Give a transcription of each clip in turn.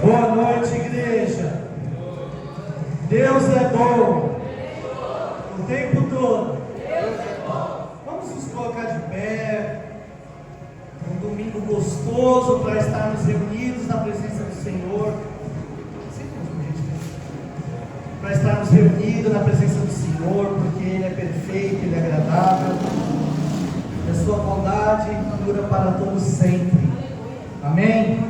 Boa noite, igreja. Deus é bom o tempo todo. Vamos nos colocar de pé. Um domingo gostoso para estarmos reunidos na presença do Senhor. Para estarmos reunidos na presença do Senhor, porque Ele é perfeito, Ele é agradável. E a sua bondade dura para todos sempre. Amém?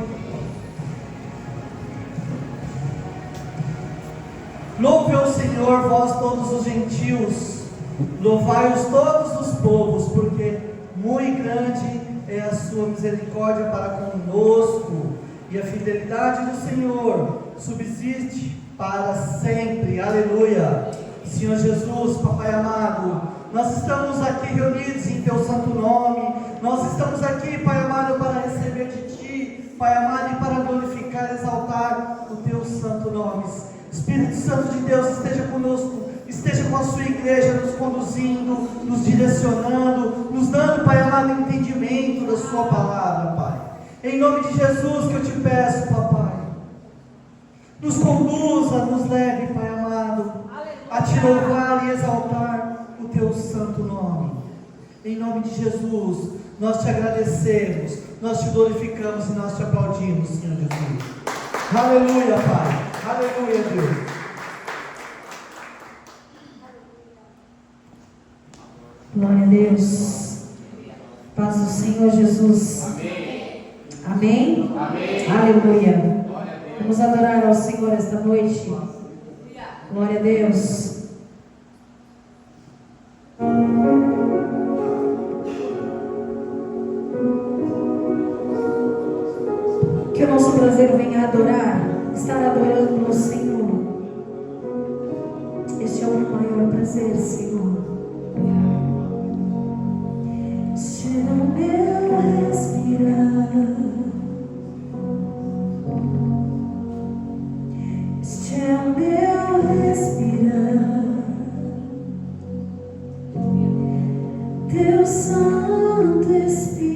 Louve ao Senhor, vós todos os gentios, louvai-os todos os povos, porque muito grande é a sua misericórdia para conosco, e a fidelidade do Senhor subsiste para sempre. Aleluia. Senhor Jesus, Papai amado, nós estamos aqui reunidos em Teu santo nome. Nós estamos aqui, Pai amado, para receber de Ti, Pai amado, e para glorificar, exaltar o Teu santo nome. Espírito Santo de Deus, esteja conosco, esteja com a sua igreja, nos conduzindo, nos direcionando, nos dando, Pai amado, entendimento da sua palavra, Pai. Em nome de Jesus que eu te peço, Papai, nos conduza, nos leve, Pai amado, a te louvar e exaltar o Teu santo nome. Em nome de Jesus, nós te agradecemos, nós te glorificamos e nós te aplaudimos, Senhor Jesus. Aleluia, Pai. Aleluia, Deus. Glória a Deus. Paz do Senhor Jesus. Amém. Amém? Amém. Aleluia. Vamos adorar ao Senhor esta noite. Glória a Deus. Que o nosso prazer venha adorar, estar adorando o Senhor. Este é o maior prazer, Senhor. Este é o meu respirar. Este é o meu respirar. Teu Santo Espírito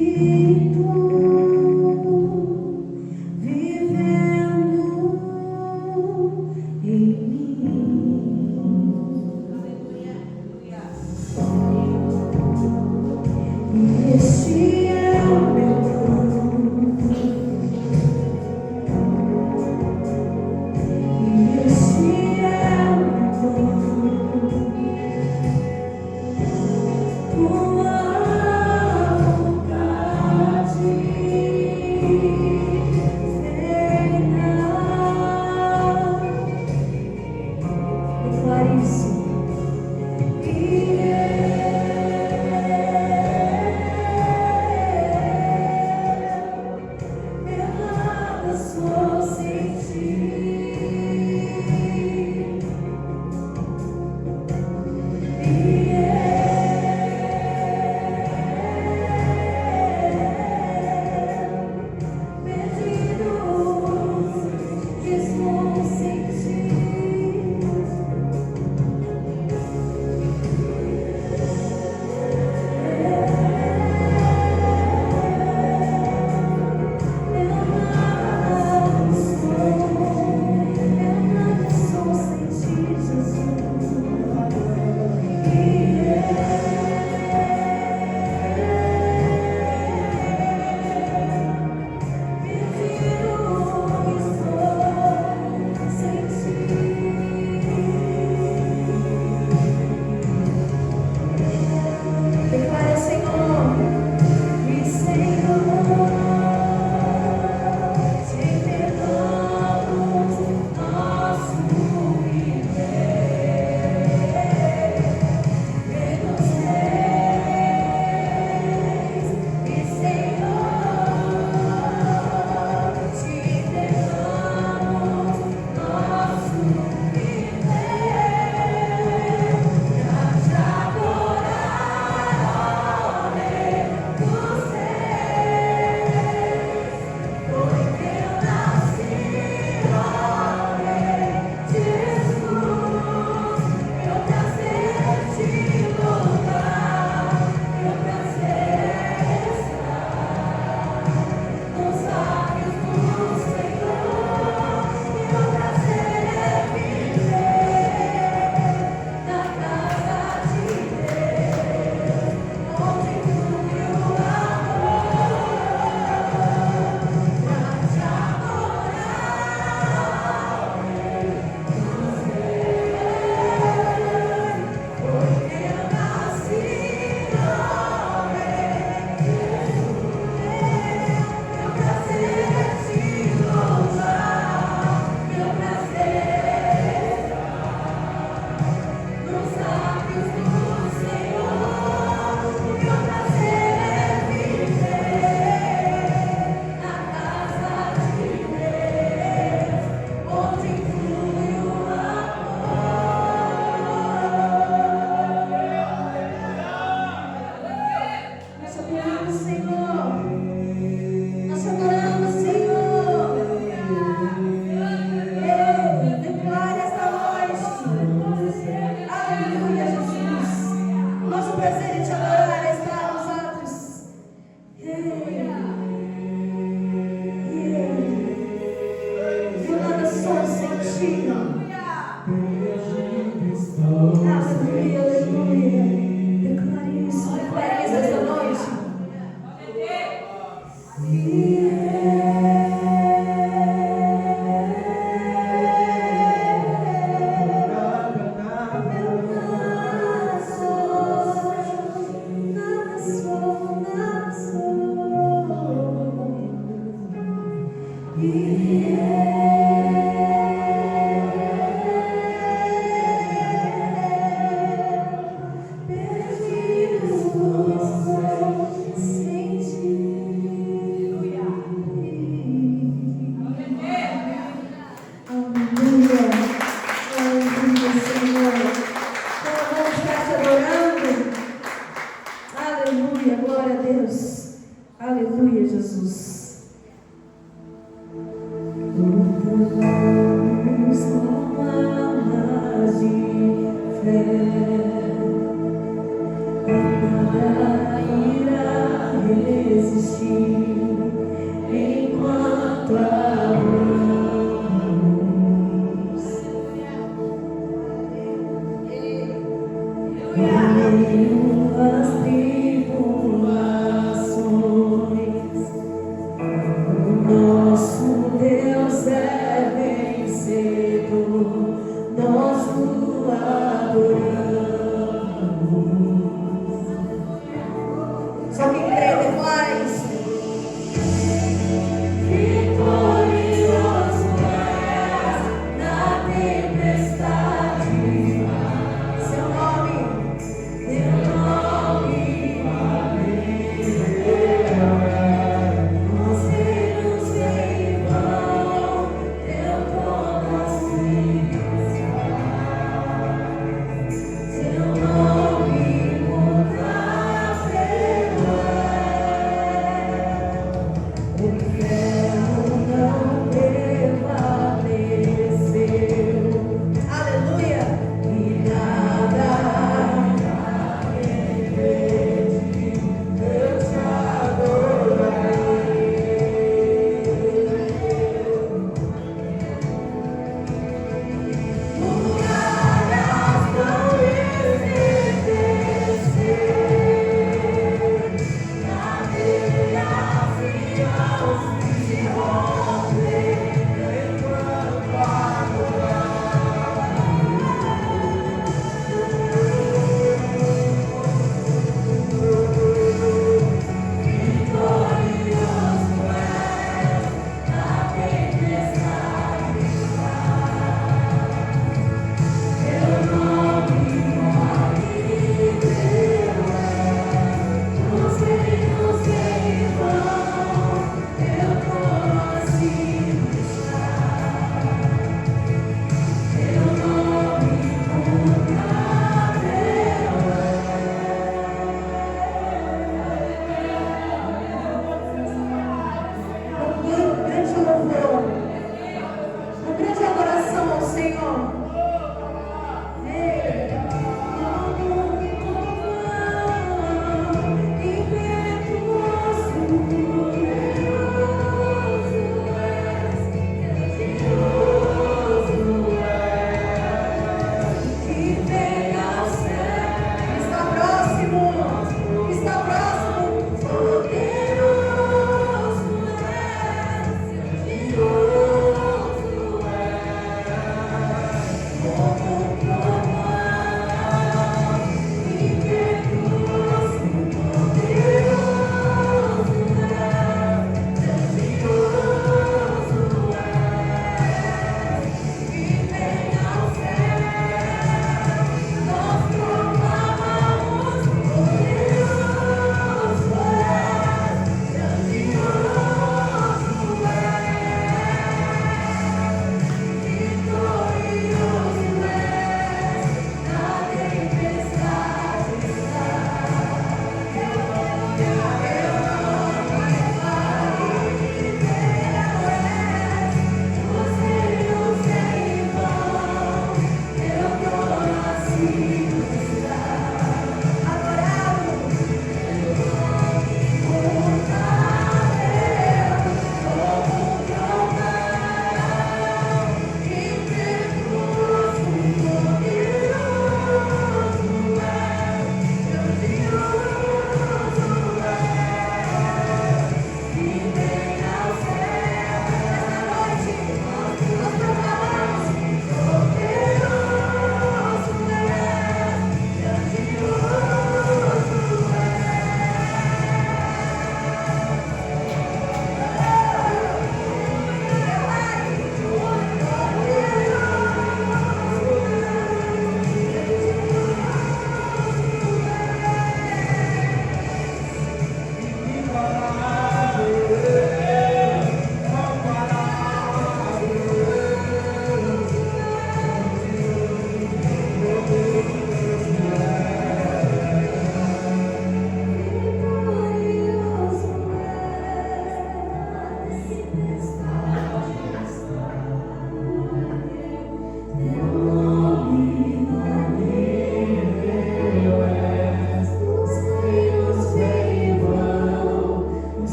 Eu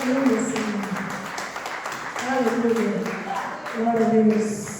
Aleluia, Senhor. Aleluia. Glória a Deus.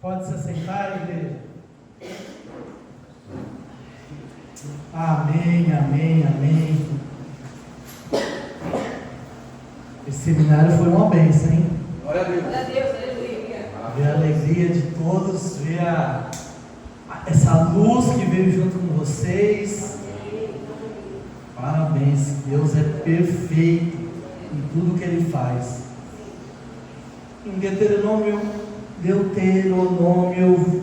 Pode se assentar, igreja. Amém, amém, amém. Esse seminário foi uma bênção, hein? Glória a Deus. Glória a Deus, aleluia. Ver a alegria de todos, ver essa luz que veio junto com vocês. Parabéns, Deus é perfeito em tudo que Ele faz. Em Deuteronômio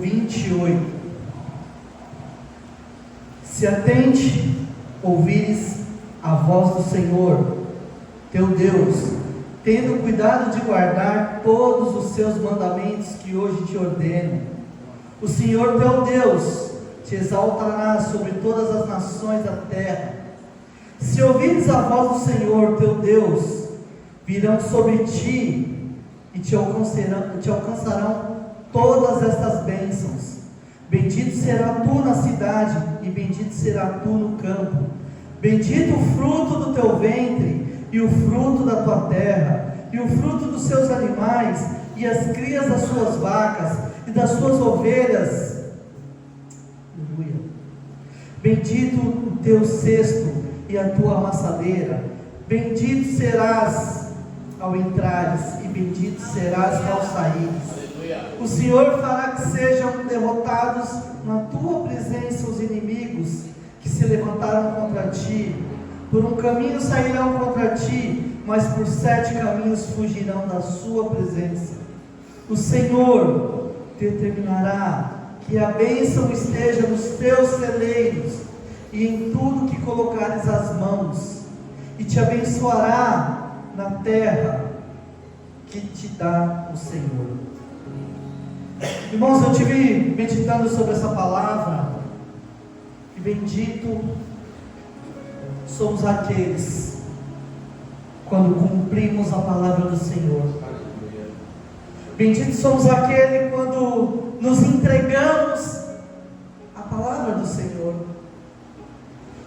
28. Se atente, ouvires a voz do Senhor, teu Deus, tendo cuidado de guardar todos os seus mandamentos que hoje te ordeno. O Senhor teu Deus te exaltará sobre todas as nações da terra. Se ouvires a voz do Senhor teu Deus, virão sobre ti e te alcançarão todas estas bênçãos. Bendito será tu na cidade, e bendito será tu no campo. Bendito o fruto do teu ventre, e o fruto da tua terra, e o fruto dos seus animais, e as crias das suas vacas, e das suas ovelhas. Aleluia. Bendito o teu cesto, e a tua amassadeira. Bendito serás ao entrares, e bendito serás ao saíres. O Senhor fará que sejam derrotados na tua presença os inimigos que se levantaram contra ti. Por um caminho sairão contra ti, mas por 7 caminhos fugirão da sua presença. O Senhor determinará que a bênção esteja nos teus celeiros e em tudo que colocares as mãos, e te abençoará na terra que te dá o Senhor. Irmãos, eu estive meditando sobre essa palavra, e bendito somos aqueles quando cumprimos a palavra do Senhor. Bendito somos aqueles quando nos entregamos a palavra do Senhor.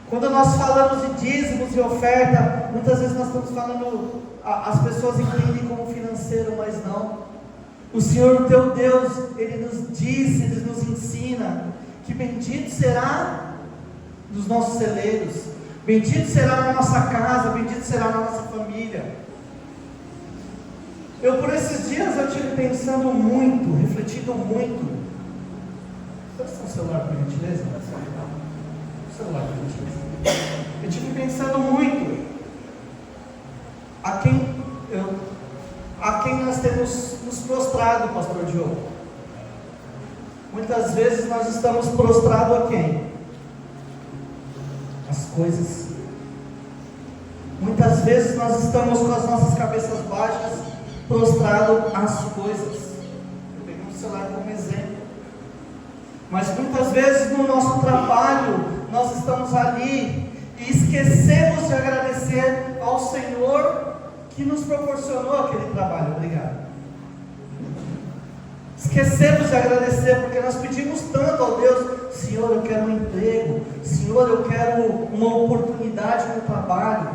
Quando nós falamos de dízimos e oferta, muitas vezes nós estamos falando, as pessoas entendem como financeiro, mas não. O Senhor teu Deus, Ele nos diz, Ele nos ensina que bendito será nos nossos celeiros, bendito será na nossa casa, bendito será na nossa família. Por esses dias eu estive pensando muito, refletindo muito. Presta o celular por gentileza? O celular por gentileza. Eu estive pensando muito a quem nós temos nos prostrado, pastor Diogo. Muitas vezes nós estamos prostrados a quem? As coisas. Muitas vezes nós estamos com as nossas cabeças baixas, prostrados às coisas. Eu peguei o celular como exemplo. Mas muitas vezes no nosso trabalho, nós estamos ali e esquecemos de agradecer ao Senhor que nos proporcionou aquele trabalho. Obrigado. Esquecemos de agradecer, porque nós pedimos tanto ao Deus: Senhor, eu quero um emprego, Senhor, eu quero uma oportunidade no trabalho.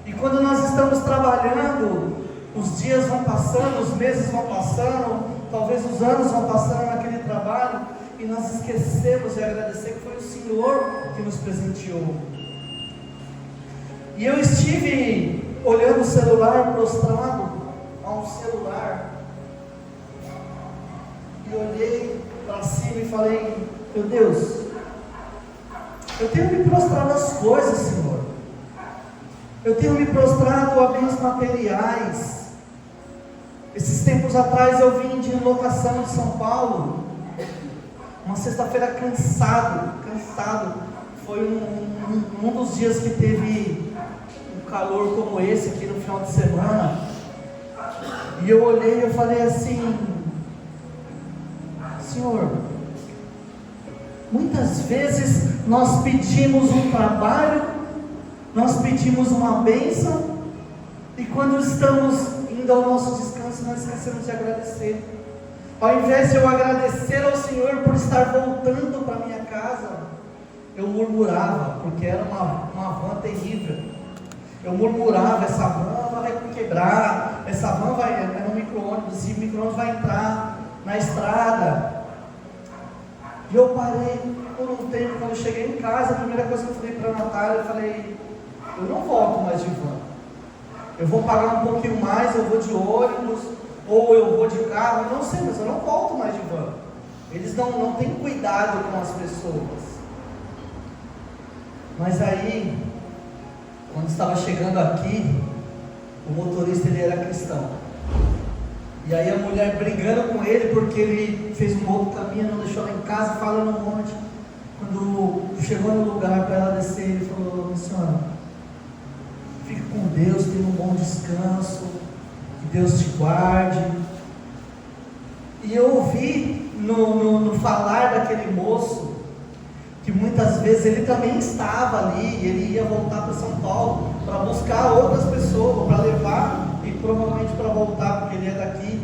E quando nós estamos trabalhando, os dias vão passando, os meses vão passando, talvez os anos vão passando naquele trabalho, e nós esquecemos de agradecer que foi o Senhor que nos presenteou. E eu estive olhando o celular, prostrado a um celular, e olhei para cima e falei: meu Deus, eu tenho me prostrado às coisas, Senhor. Eu tenho me prostrado a bens materiais. Esses tempos atrás eu vim de locação de São Paulo, uma sexta-feira cansado. Foi um dos dias que teve um calor como esse aqui no final de semana. E eu olhei e eu falei assim: Senhor, muitas vezes nós pedimos um trabalho, nós pedimos uma bênção, e quando estamos indo ao nosso descanso, nós esquecemos de agradecer. Ao invés de eu agradecer ao Senhor por estar voltando para minha casa, eu murmurava, porque era uma van terrível. Eu murmurava: essa van vai quebrar, essa van vai no micro-ônibus, e o micro-ônibus vai entrar na na estrada. E eu parei por um tempo. Quando eu cheguei em casa, a primeira coisa que eu falei para a Natália, eu falei: eu não volto mais de van. Eu vou pagar um pouquinho mais, eu vou de ônibus, ou eu vou de carro, eu não sei, mas eu não volto mais de van. Eles não têm cuidado com as pessoas. Mas aí, quando estava chegando aqui, o motorista, ele era cristão. E aí a mulher brigando com ele porque ele fez um outro caminho, não deixou ela em casa, falando um monte. Quando chegou no lugar para ela descer, ele falou: minha senhora, fique com Deus, tenha um bom descanso, que Deus te guarde. E eu ouvi no falar daquele moço, que muitas vezes ele também estava ali, ele ia voltar para São Paulo, para buscar outras pessoas, para levar, e provavelmente para voltar, porque ele é daqui.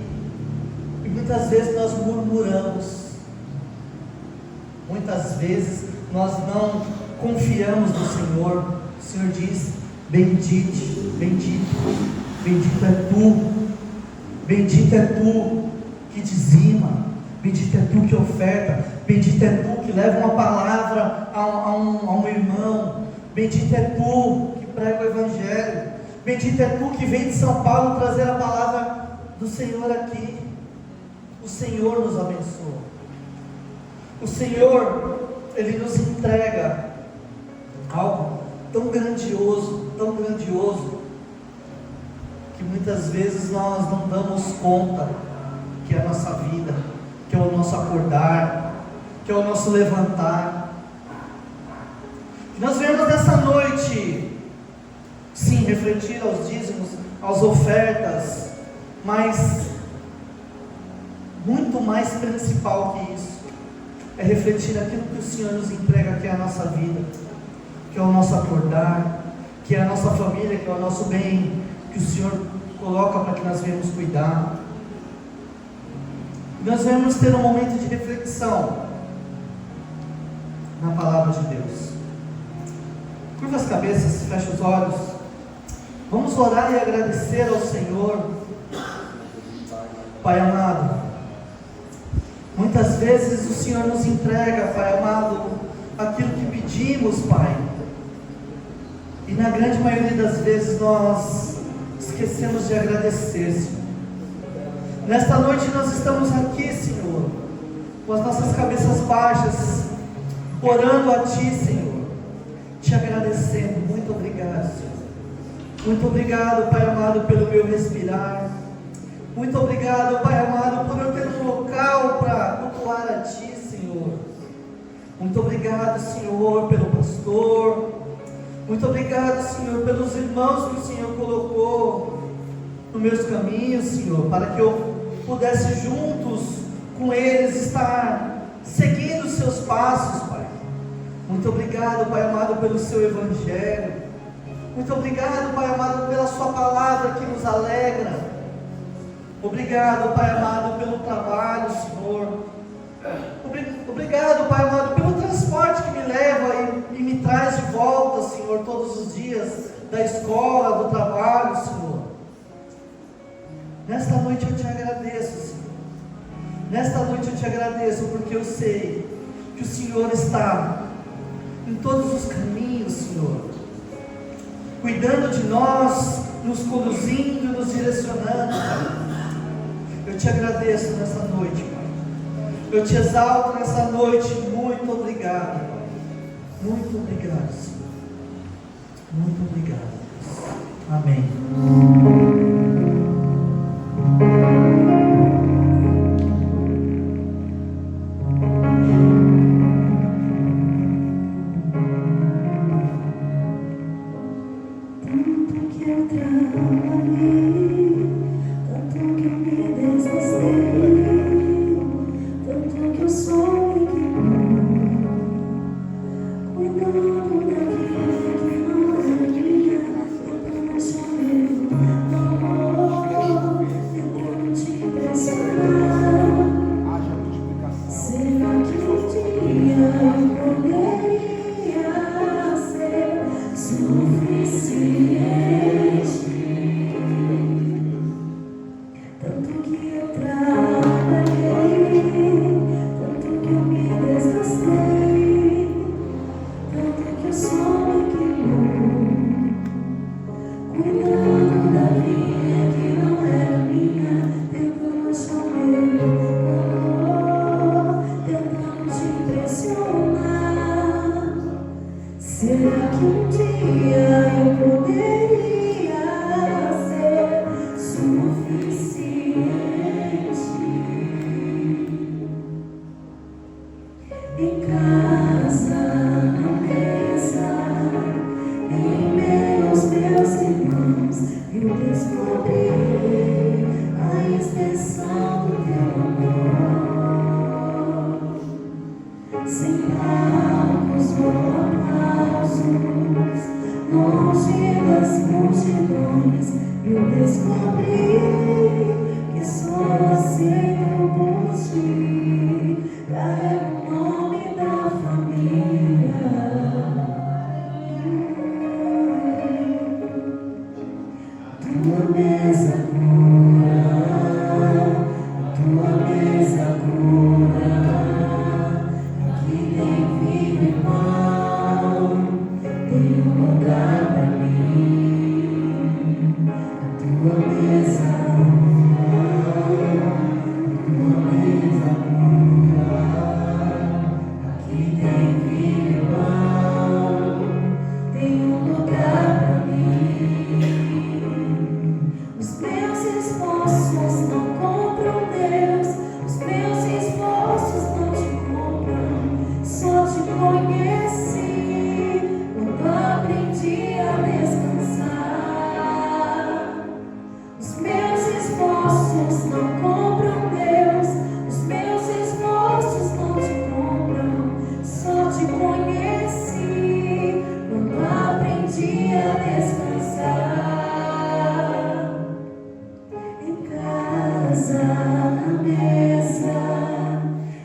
E muitas vezes nós murmuramos, muitas vezes nós não confiamos no Senhor. O Senhor diz: bendito, bendito, bendito é tu, bendito é tu que dizima, bendito é tu que oferta, bendito é tu que leva uma palavra a um irmão, bendito é tu que prega o Evangelho, bendito é tu que vem de São Paulo trazer a palavra do Senhor aqui. O Senhor nos abençoa. O Senhor, Ele nos entrega algo tão grandioso, que muitas vezes nós não damos conta que é a nossa vida, que é o nosso acordar, que é o nosso levantar. Que nós venhamos nessa noite, sim, refletir aos dízimos, às ofertas, mas muito mais principal que isso, é refletir aquilo que o Senhor nos entrega, que é a nossa vida, que é o nosso acordar, que é a nossa família, que é o nosso bem, que o Senhor coloca para que nós venhamos cuidar. Nós vamos ter um momento de reflexão na palavra de Deus. Curva as cabeças, fecha os olhos. Vamos orar e agradecer ao Senhor. Pai amado, muitas vezes o Senhor nos entrega, Pai amado, aquilo que pedimos, Pai, e na grande maioria das vezes nós esquecemos de agradecer, Senhor. Nesta noite nós estamos aqui, Senhor, com as nossas cabeças baixas, orando a Ti, Senhor, te agradecendo. Muito obrigado, Senhor. Muito obrigado, Pai amado, pelo meu respirar. Muito obrigado, Pai amado, por eu ter um local para cultuar a Ti, Senhor. Muito obrigado, Senhor, pelo pastor. Muito obrigado, Senhor, pelos irmãos que o Senhor colocou nos meus caminhos, Senhor, para que eu pudesse juntos com eles estar seguindo os seus passos, Pai. Muito obrigado, Pai amado, pelo seu Evangelho. Muito obrigado, Pai amado, pela sua palavra que nos alegra. Obrigado, Pai amado, pelo trabalho, Senhor. Obrigado, Pai amado, pelo transporte que me leva e me traz de volta, Senhor, todos os dias, da escola, do trabalho, Senhor. Nesta noite eu te agradeço, Senhor. Nesta noite eu te agradeço, porque eu sei que o Senhor está em todos os caminhos, Senhor, cuidando de nós, nos conduzindo, nos direcionando, Pai. Eu te agradeço nessa noite, Pai. Eu te exalto nessa noite. Muito obrigado, Pai. Muito obrigado, Senhor. Muito obrigado, Deus. Amém. Cuidando da vida que não é minha, eu não sou meu. em casa, na mesa, em meio aos meus irmãos, eu descobri a extensão do teu amor. Sem palcos ou aplausos, longe das multidões, eu descobri que sou aceito por ti. Carrego o nome da família. Tua mesa cura, tua mesa cura. Aqui tem vinho e pão, tem um lugar pra mim. A tua mesa cura, tua mesa cura. Aqui tem vinho e pão, tem um lugar pra mim. Os meus esforços não compram Deus, os meus esforços não te compram. Só te conheci quando aprendi a descansar. Os meus esforços não compram Deus, os meus esforços não te compram. Só te conheci quando aprendi a descansar. Em casa, na mesa,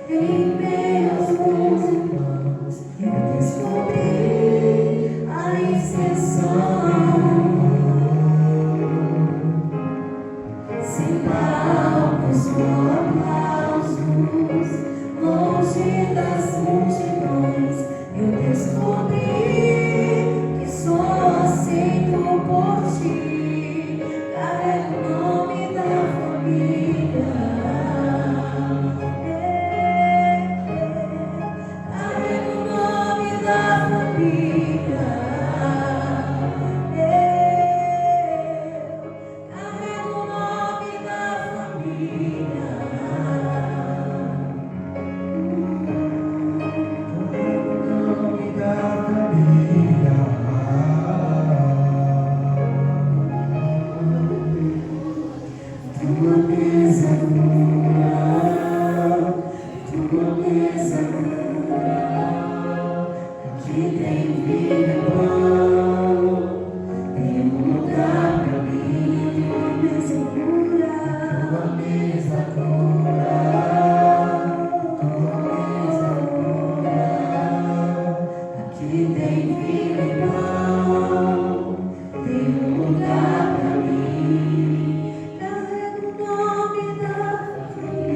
em meio aos meus irmãos, eu descobri a exceção. Sem palcos ou aplausos, longe das multidões, eu descobri que sou aceito por ti. Carrego o nome da família. Carrego o nome da família. Carrego o nome da família. Tua mesa cura, tua mesa cura. Aqui tem vinho e pão, tem um lugar pra mim. Tua mesa cura, tua mesa cura. Tua mesa cura. Aqui tem vinho e pão, tem um lugar pra mim. Carrego o nome da família.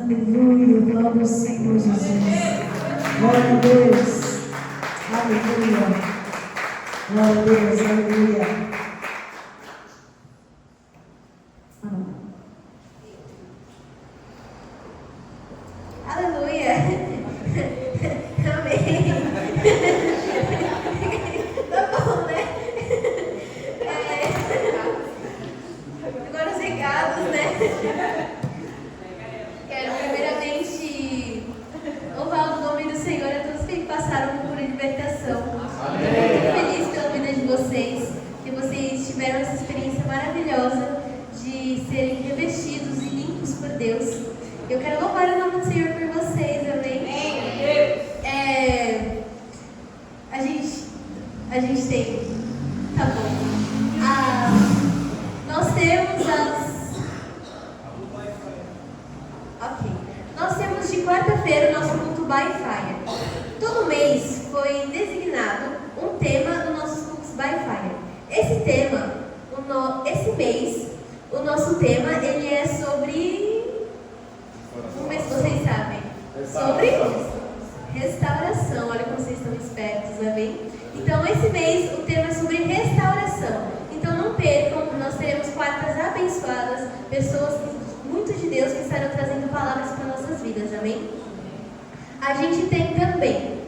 Aleluia, glória ao Senhor Jesus. Glória a Deus. Aleluia. Glória a Deus, aleluia. Aleluia! Amém! Tá bom, né? Agora os recados, né? Quero primeiramente louvar o nome do Senhor a todos que passaram por libertação. Estou muito feliz pela vida de vocês, que vocês tiveram essa experiência maravilhosa de serem revestidos e limpos por Deus. Eu quero louvar o nome do Senhor por vocês, amém? A gente tem. Tá bom. Nós temos Ok. Nós temos de quarta-feira o nosso culto by Fire. Todo mês foi designado um tema dos nossos cultos by Fire. Esse mês, o nosso tema ele é sobre. Vamos ver se vocês sabem. Sobre restauração. Olha como vocês estão espertos, amém? Então, esse mês o tema é sobre restauração. Então, não percam, nós teremos quartas abençoadas, pessoas muito de Deus que estarão trazendo palavras para nossas vidas, amém? A gente tem também,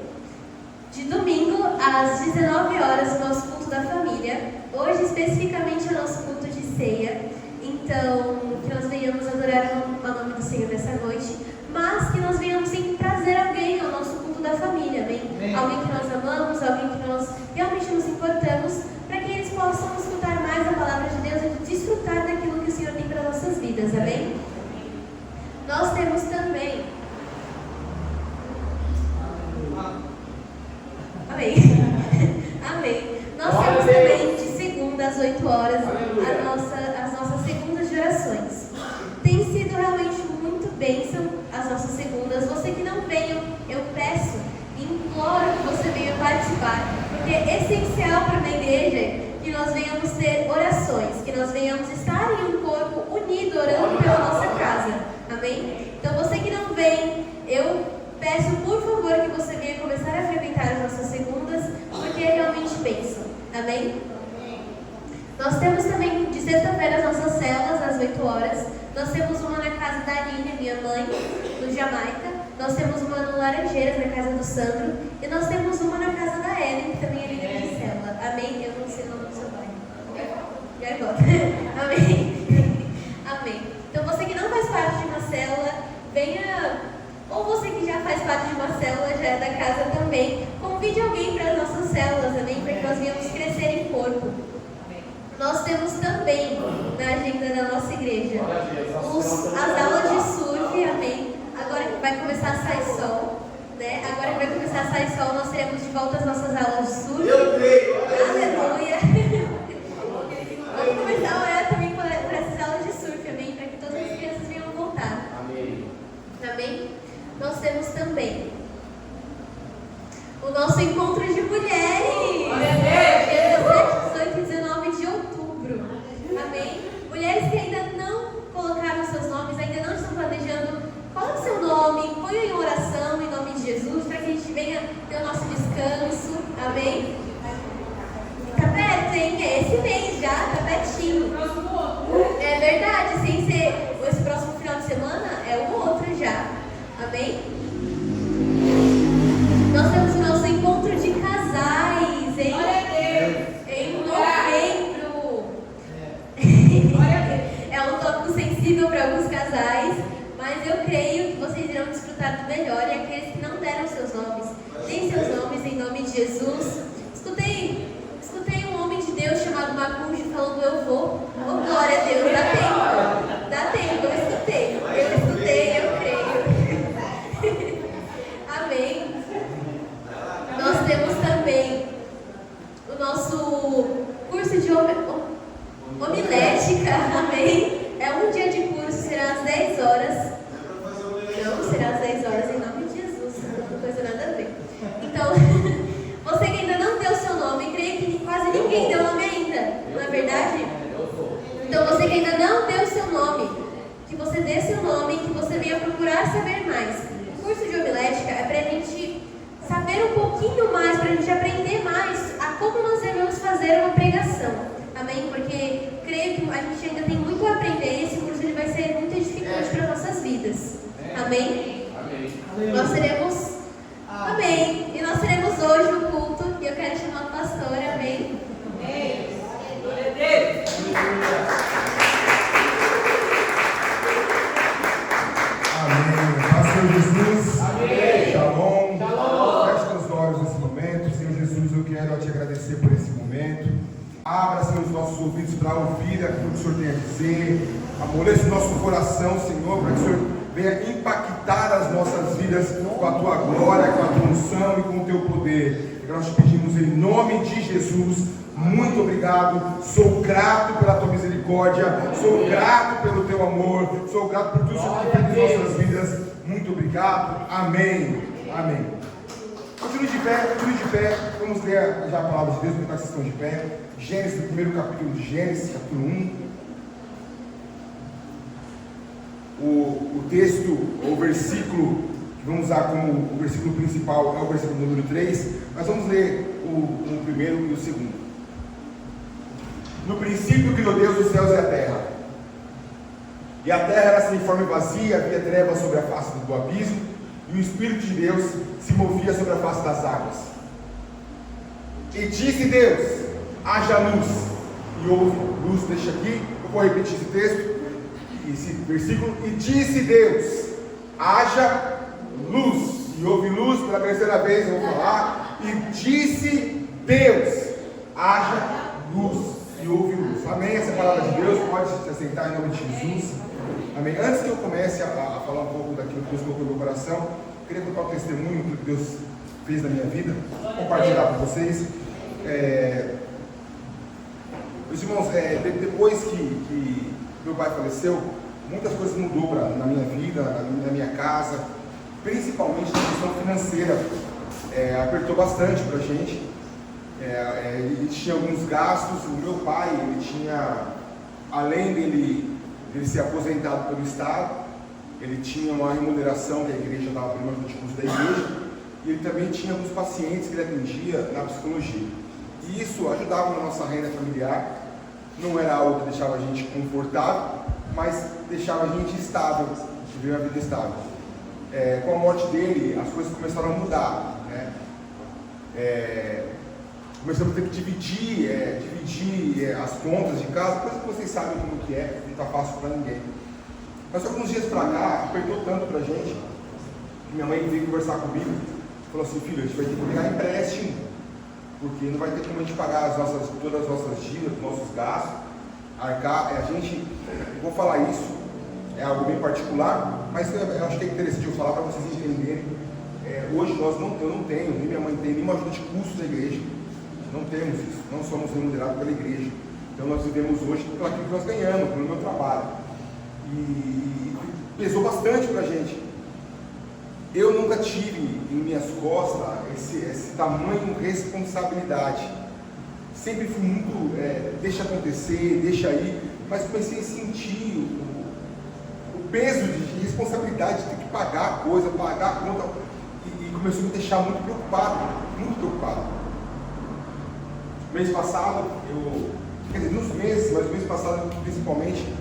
de domingo às 19 horas, o nosso culto da família. Hoje, especificamente, é o nosso culto de ceia. Então, que nós venhamos adorar o nome do Senhor nessa vidas, amém? Nós temos também... Amém. Amém. Nós temos também de segunda às 8 horas as nossas segundas de orações. Tem sido realmente muito bênção as nossas segundas. Você que não veio, eu peço e imploro que você venha participar, porque é essencial para uma igreja que nós venhamos ter orações, que nós venhamos estar em um corpo unido orando pela nossa casa. Amém? Então você que não vem, eu peço por favor que você venha começar a frequentar as nossas segundas, porque é realmente bênção. Amém? Nós temos também de sexta-feira as nossas células às 8 horas. Nós temos uma na casa da Aline, minha mãe, no Jamaica. Nós temos uma no Laranjeiras, na casa do Sandro. E nós temos uma na casa da Ellen, que também é líder de célula. Amém? Eu não sei o nome do seu pai. E agora? Amém? Amém. Então você que não faz parte de uma célula, venha, ou você que já faz parte de uma célula, já é da casa também, convide alguém para as nossas células, amém? Para que nós venhamos crescer em corpo. Nós temos também na agenda da nossa igreja as aulas de surf, amém? Agora que vai começar a sair sol, né? Agora que vai começar a sair sol, nós teremos de volta as nossas aulas de surf. Aleluia! Vamos começar a orar também por essas aulas de surf, amém? Para que todas as crianças venham voltar. Amém? Amém? Nós temos também o nosso encontro de mulheres. Dia 18 e 19 de outubro. Amém? Mulheres que ainda não colocaram seus nomes, ainda não estão planejando, coloque seu nome, ponha em oração em nome de Jesus, para que a gente venha ter o nosso descanso. Amém? Tá perto, hein? É esse mês já, tá pertinho. É verdade, sem ser esse próximo final de semana, é o outro já. Amém? Nós temos o nosso encontro de casais em novembro. É um tópico sensível para alguns casais, mas eu creio que vocês irão desfrutar do melhor. E aqueles que não deram seus nomes, deem seus nomes em nome de Jesus. Escutei um homem de Deus chamado Macunjo falando: eu vou. Oh, glória a Deus, dá tempo, eu escutei, eu creio. Amém. Nós temos também o nosso curso de homilética, amém? É um dia de curso, será às 10 horas. Não, será às 10 horas em nome de Jesus, não tem coisa nada a ver. Então, você que ainda não deu seu nome, creio que quase ninguém deu nome ainda, não é verdade? Então, você que ainda não deu seu nome, que você dê seu nome, que você venha procurar saber mais. O curso de homilética é para a gente saber um pouquinho mais, para a gente aprender mais a como nós devemos fazer uma pregação. Amém? Porque creio que a gente ainda tem muito a aprender e esse curso ele vai ser muito edificante para nossas vidas. Amém? Amém. Nós teremos... Amém. E nós teremos hoje o culto e eu quero chamar o pastor. Amém? Amém. Glória a Deus. Amém. Pastor Jesus. Amém. Shalom. Shalom. Feche os olhos nesse momento. Senhor Jesus, eu quero te agradecer por esse momento. Abra, Senhor, os nossos ouvidos para ouvir aquilo que o Senhor tem a dizer. Amoleça o nosso coração, Senhor, para que o Senhor venha impactar as nossas vidas com a tua glória, com a tua unção e com o teu poder. E nós te pedimos em nome de Jesus. Muito obrigado, sou grato pela tua misericórdia, sou grato pelo teu amor, sou grato por tudo que tu fez em nossas vidas. Muito obrigado, amém, amém. Continue de pé, vamos ler já a palavra de Deus, porque vocês estão de pé. Gênesis, o primeiro capítulo de Gênesis, capítulo 1. O texto, o versículo que vamos usar como o versículo principal é o versículo número 3, mas vamos ler o primeiro e o segundo. No princípio criou Deus os céus e a terra. E a terra era sem forma e vazia, havia trevas sobre a face do abismo, e o Espírito de Deus se movia sobre a face das águas. E disse Deus: haja luz. E houve luz, deixa aqui, eu vou repetir esse texto, esse versículo. E disse Deus: haja luz. E houve luz, pela terceira vez eu vou falar. E disse Deus: haja luz. e ouve-os. Amém? Essa é a palavra de Deus. Pode se assentar em nome de Jesus. Amém? Antes que eu comece a falar um pouco daquilo que Deus colocou no meu coração, eu queria contar um testemunho do que Deus fez na minha vida, compartilhar com vocês. Meus irmãos, depois que meu pai faleceu, muitas coisas mudou na minha vida, na minha casa, principalmente na questão financeira. Apertou bastante para a gente. Ele tinha alguns gastos. O meu pai, ele tinha, além dele ser aposentado pelo Estado, ele tinha uma remuneração que a igreja dava para o de curso da igreja, e ele também tinha alguns pacientes que ele atendia na psicologia. E isso ajudava na nossa renda familiar. Não era algo que deixava a gente confortável, mas deixava a gente estável, viver uma vida estável. Com a morte dele, as coisas começaram a mudar, né? Começamos a ter que dividir as contas de casa, coisa que vocês sabem como que é, não está fácil para ninguém. Mas alguns dias para cá, apertou tanto para a gente, que minha mãe veio conversar comigo, falou assim: filho, a gente vai ter que pegar empréstimo, porque não vai ter como a gente pagar todas as nossas dívidas, nossos gastos, arcar. Vou falar isso, é algo bem particular, mas eu acho que é interessante eu falar para vocês entenderem. Hoje eu não tenho, nem minha mãe tem nenhuma ajuda de custo da igreja. Não temos isso, não somos remunerados pela igreja. Então nós vivemos hoje pelo que nós ganhamos, pelo meu trabalho. E pesou bastante para a gente. Eu nunca tive em minhas costas esse tamanho de responsabilidade. Sempre fui muito, deixa acontecer, deixa ir, mas comecei a sentir o peso de responsabilidade, de ter que pagar a coisa, pagar a conta, e começou a me deixar muito preocupado, muito preocupado. Mês passado, nos meses, mas no mês passado principalmente,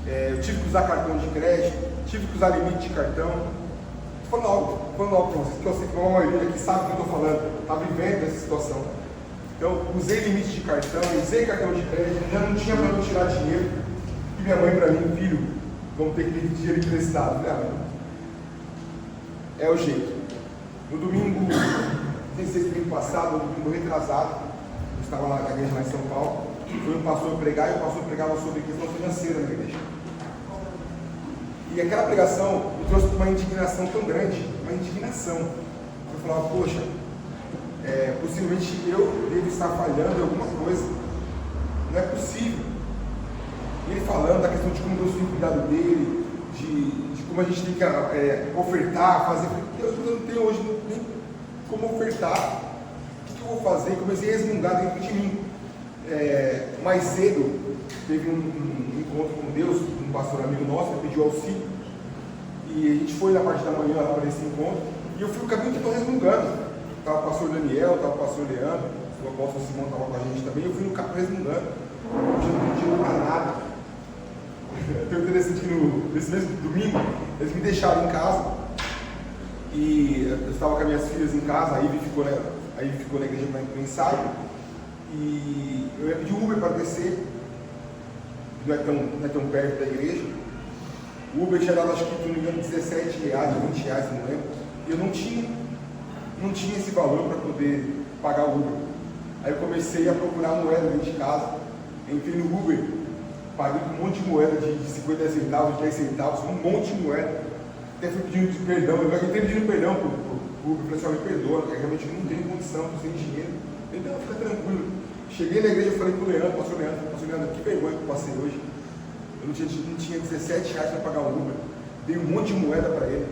eu tive que usar cartão de crédito, tive que usar limite de cartão. Estou falando algo para vocês, que eu sei que a maioria aqui sabe o que eu estou falando, está vivendo essa situação. Então, usei limite de cartão, usei cartão de crédito, já não tinha para onde tirar dinheiro. E minha mãe para mim: filho, vamos ter que pedir dinheiro emprestado. É o jeito. No domingo, não sei se domingo passado, no domingo retrasado, eu estava lá na igreja lá em São Paulo, foi um pastor pregar, e o pastor pregava sobre questão financeira na igreja. E aquela pregação me trouxe uma indignação tão grande, uma indignação. Eu falava: poxa, possivelmente eu devo estar falhando em alguma coisa, não é possível. E ele falando da questão de como Deus tem cuidado dele, de como a gente tem que ofertar, fazer. Eu não tenho hoje nem como ofertar. O que eu vou fazer? E comecei a resmungar dentro de mim. Mais cedo, teve um encontro com Deus, um pastor amigo nosso, ele pediu auxílio, e a gente foi na parte da manhã lá para esse encontro, e eu fui o caminho que estou resmungando. Estava o pastor Daniel, estava o pastor Leandro, o apóstolo Simão estava com a gente também, eu fui no carro resmungando, eu não pedi para nada. Então, interessante que nesse mesmo domingo, eles me deixaram em casa, e eu estava com as minhas filhas em casa, a Ivy ficou na igreja para o ensaio, e eu ia pedir Uber para descer, não é tão perto da igreja. O Uber tinha dado, acho que, se não me engano, R$17, R$20, não lembro, e eu não tinha esse valor para poder pagar o Uber. Aí eu comecei a procurar moeda dentro de casa, entrei no Uber, paguei um monte de moeda de 50 centavos, de 10 centavos, um monte de moeda. Até fui pedindo perdão, eu entrei pedindo perdão para o Uber, falei assim: me perdoa, eu realmente não tenho condição, estou sem dinheiro. Ele: não, fica tranquilo. Cheguei na igreja e falei para o pastor Leandro, que vergonha que eu passei hoje. Eu não tinha R$17 para pagar o Uber, dei um monte de moeda para ele.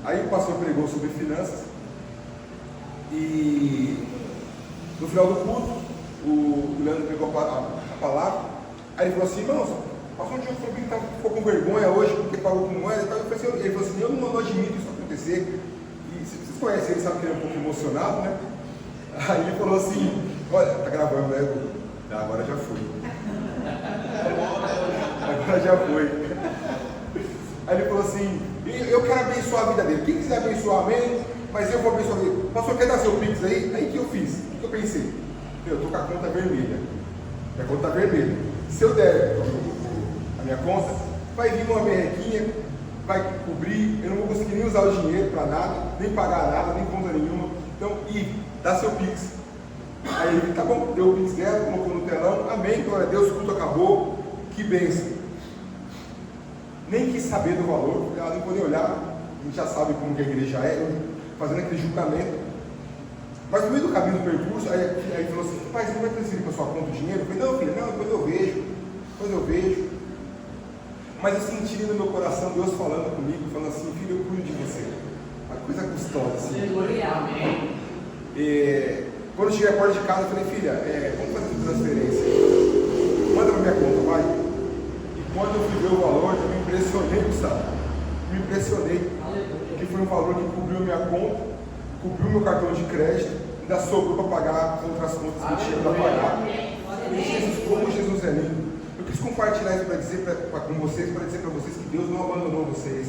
Aí o pastor pregou sobre finanças, e no final do culto, o Leandro pegou a palavra. Aí ele falou assim: irmãos, passou um dia que ficou com vergonha hoje porque pagou com moeda e tal. Ele falou assim: eu não admito isso acontecer. E vocês conhecem ele, sabe que ele é um pouco emocionado, né? Aí ele falou assim: olha, tá gravando, né? Agora já foi. Agora já foi. Aí ele falou assim: eu quero abençoar a vida dele. Quem quiser abençoar, amém, mas eu vou abençoar a vida dele. Pastor, quer dar seu pix aí? Aí o que eu fiz? O que eu pensei? Eu tô com a conta vermelha. Minha conta tá vermelha. Se eu der a minha conta, vai vir uma merrequinha, vai cobrir, eu não vou conseguir nem usar o dinheiro para nada, nem pagar nada, nem conta nenhuma. Então, dá seu pix. Aí ele, tá bom, deu o pix dela, colocou no telão, amém, glória a Deus, o culto acabou, que bênção. Nem quis saber do valor, ela não podia olhar, a gente já sabe como que a igreja é, fazendo aquele julgamento. Mas no meio do caminho do percurso, aí falou assim, pai, você não vai transferir para sua conta o dinheiro? Eu falei, não filha, não, depois eu vejo. Mas eu senti no meu coração Deus falando comigo, falando assim, filho, eu cuido de você. Uma coisa gostosa assim. E, quando eu cheguei à porta de casa, eu falei, filha, vamos fazer essa transferência. Manda para minha conta, vai. E quando eu fui ver o valor, eu me impressionei, Gustavo. Me impressionei. Porque foi um valor que cobriu minha conta, cobriu meu cartão de crédito, ainda sobrou para pagar outras contas que eu tinha para pagar. Jesus, como Jesus é lindo. Eu quis compartilhar isso para dizer com vocês, para dizer para vocês que Deus não abandonou vocês.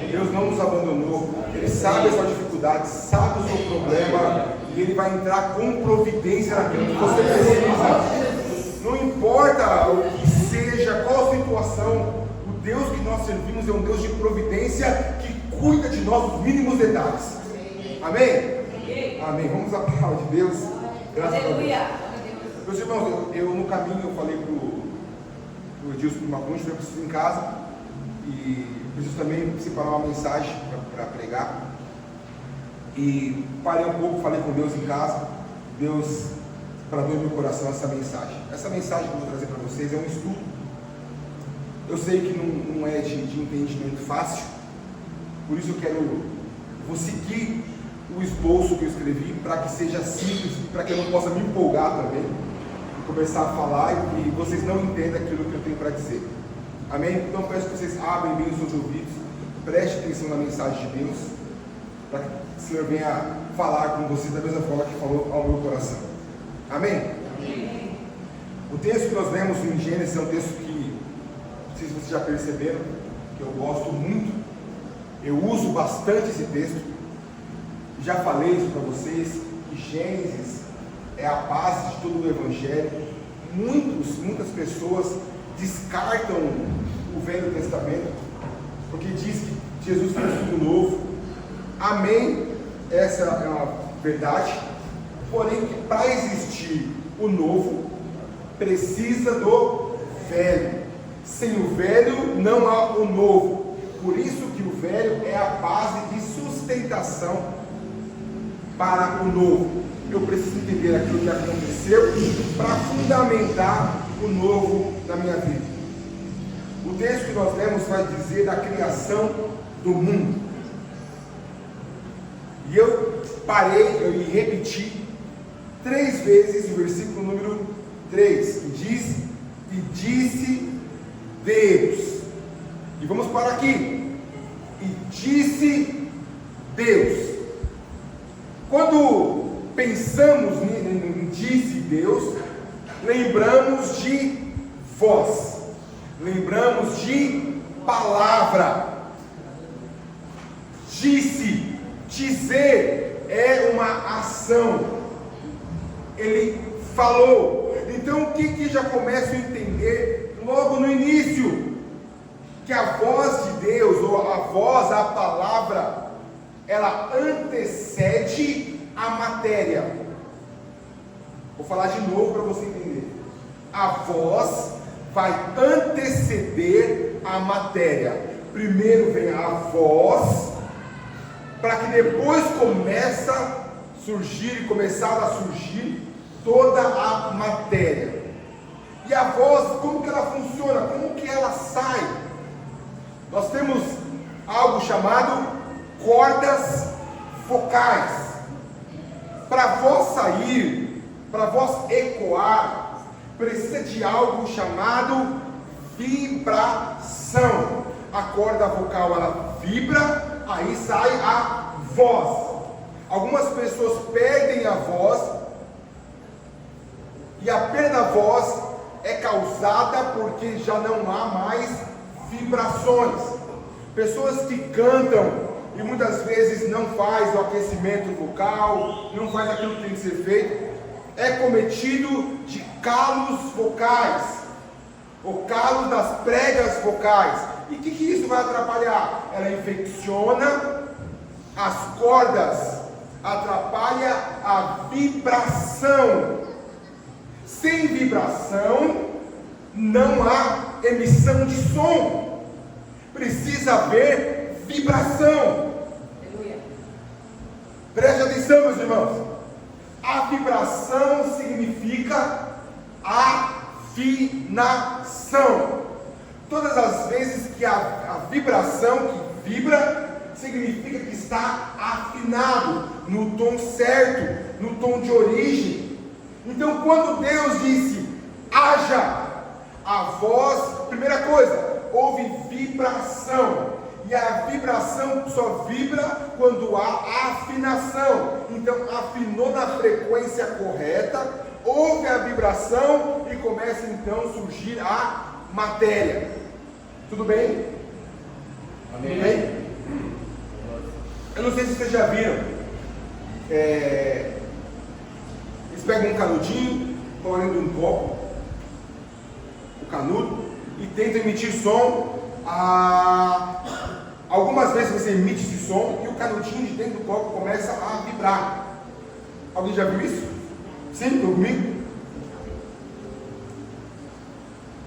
Deus não nos abandonou. Ele sabe a sua dificuldade, sabe o seu problema, e Ele vai entrar com providência naquilo que você precisa. Não importa o que seja, qual a situação, o Deus que nós servimos é um Deus de providência que cuida de nós nos mínimos detalhes. Amém? Amém. Vamos à palavra de Deus. Graças a Deus. Meus irmãos, eu no caminho eu falei para o Edilson do Macuncho, eu preciso ir em casa e preciso também separar uma mensagem para pregar. E parei um pouco, falei com Deus em casa. Deus bradou em meu coração essa mensagem. Essa mensagem que eu vou trazer para vocês é um estudo. Eu sei que não é de entendimento fácil, por isso vou seguir o esboço que eu escrevi para que seja simples e para que eu não possa me empolgar também e começar a falar e vocês não entendam aquilo que eu tenho para dizer. Amém? Então peço que vocês abrem bem os seus ouvidos, preste atenção na mensagem de Deus, para que o Senhor venha falar com vocês da mesma forma que falou ao meu coração. Amém? Amém. O texto que nós lemos em Gênesis é um texto que, não sei se vocês já perceberam, que eu gosto muito. Eu uso bastante esse texto. Já falei isso para vocês, que Gênesis é a base de todo o Evangelho. Muitas pessoas descartam o Velho Testamento, porque diz que Jesus fez tudo novo. Amém? Essa é uma verdade. Porém, para existir o novo, precisa do velho. Sem o velho não há o novo. Por isso que o velho é a base de sustentação para o novo. Eu preciso entender aquilo que aconteceu para fundamentar o novo na minha vida. O texto que nós lemos vai dizer da criação do mundo. E eu parei e repeti 3 vezes o versículo número 3, que diz: e disse Deus. E vamos para aqui. E disse Deus. Quando pensamos em disse Deus, lembramos de voz, lembramos de palavra. Disse, dizer é uma ação. Ele falou. Então o que já começo a entender logo no início? Que a voz de Deus, ou a voz, a palavra, ela antecede a matéria. Vou falar de novo para você entender. A voz vai anteceder a matéria. Primeiro vem a voz, para que depois começar a surgir toda a matéria. E a voz, como que ela funciona? Como que ela sai? Nós temos algo chamado cordas vocais. Para a voz sair, para a voz ecoar, precisa de algo chamado vibração. A corda vocal ela vibra, aí sai a voz. Algumas pessoas perdem a voz, e a perda da voz é causada porque já não há mais vibrações. Pessoas que cantam e muitas vezes não faz o aquecimento vocal, não faz aquilo que tem que ser feito, é cometido de calos vocais, ou calos das pregas vocais. E o que isso vai atrapalhar? Ela infecciona as cordas atrapalha a vibração. Sem vibração, não há emissão de som. Precisa haver vibração. Aleluia. Preste atenção, meus irmãos. A vibração significa afinação. Todas as vezes que a vibração que vibra, significa que está afinado, no tom certo, no tom de origem. Então, quando Deus disse, haja, a voz, primeira coisa, houve vibração. E a vibração só vibra quando há afinação. Então, afinou na frequência correta, houve a vibração e começa então a surgir a matéria. Tudo bem? Amém. Tudo bem? Eu não sei se vocês já viram. Eles pegam um canudinho, põem dentro de um copo, o canudo, e tentam emitir som. Algumas vezes você emite esse som e o canudinho de dentro do copo começa a vibrar. Alguém já viu isso? Sim? Estão comigo?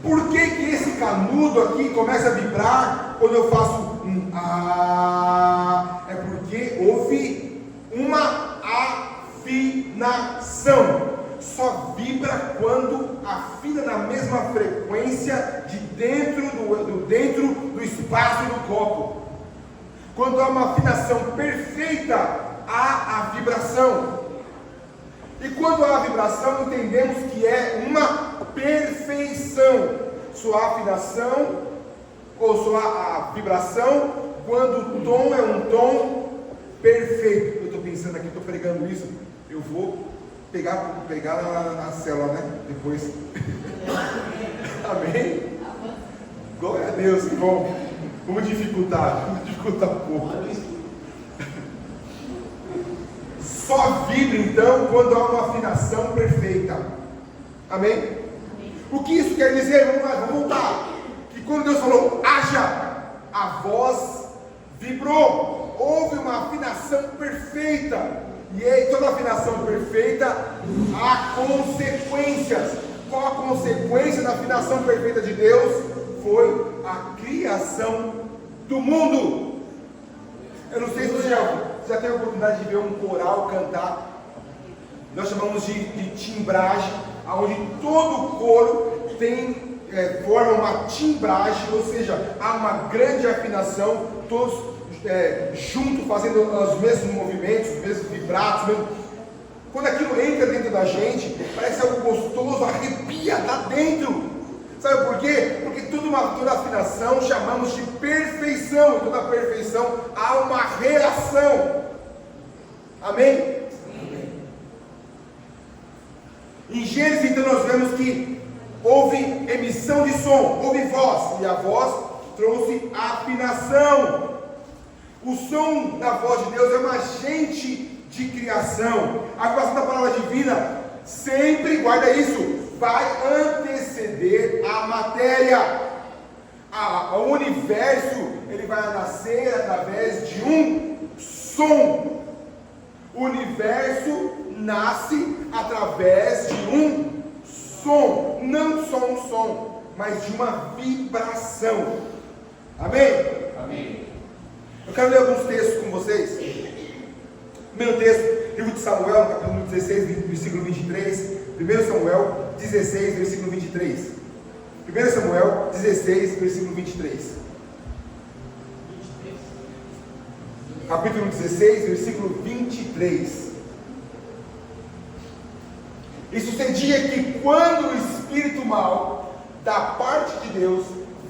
Por que esse canudo aqui começa a vibrar quando eu faço um é porque houve uma afinação. Só vibra quando afina na mesma frequência de dentro do espaço do copo. Quando há uma afinação perfeita, há a vibração. E quando há a vibração, entendemos que é uma perfeição. Só há afinação, ou só há a vibração, quando o tom é um tom perfeito. Eu estou pensando aqui, estou pregando isso, eu vou pegar na célula, né? Depois. Amém? Glória a Deus, que bom. Vamos dificultar um pouco. Só vibra então quando há uma afinação perfeita. Amém? Amém? O que isso quer dizer? Vamos lá, vamos voltar. Que quando Deus falou, haja, a voz vibrou. Houve uma afinação perfeita. E aí, toda afinação perfeita, há consequências. Qual a consequência da afinação perfeita de Deus? Foi a criação do mundo. Eu não sei se você já teve a oportunidade de ver um coral cantar. Nós chamamos de timbragem, onde todo o coro forma uma timbragem, ou seja, há uma grande afinação, todos junto, fazendo os mesmos movimentos, os mesmos vibratos, quando aquilo entra dentro da gente, parece algo gostoso, arrepia lá dentro. Sabe por quê? Porque toda afinação chamamos de perfeição, e toda perfeição há uma reação. Amém? Sim. Em Gênesis, então, nós vemos que houve emissão de som, houve voz, e a voz trouxe afinação. O som da voz de Deus é um agente de criação. A criação da palavra divina sempre, guarda isso, vai anteceder a matéria. O universo, ele vai nascer através de um som. O universo nasce através de um som. Não só um som, mas de uma vibração. Amém? Amém. Eu quero ler alguns textos com vocês. Primeiro texto, livro de Samuel, capítulo 16, versículo 23. 1 Samuel 16, versículo 23. 1 Samuel 16, versículo 23. Capítulo 16, versículo 23. E sucedia que quando o espírito mau da parte de Deus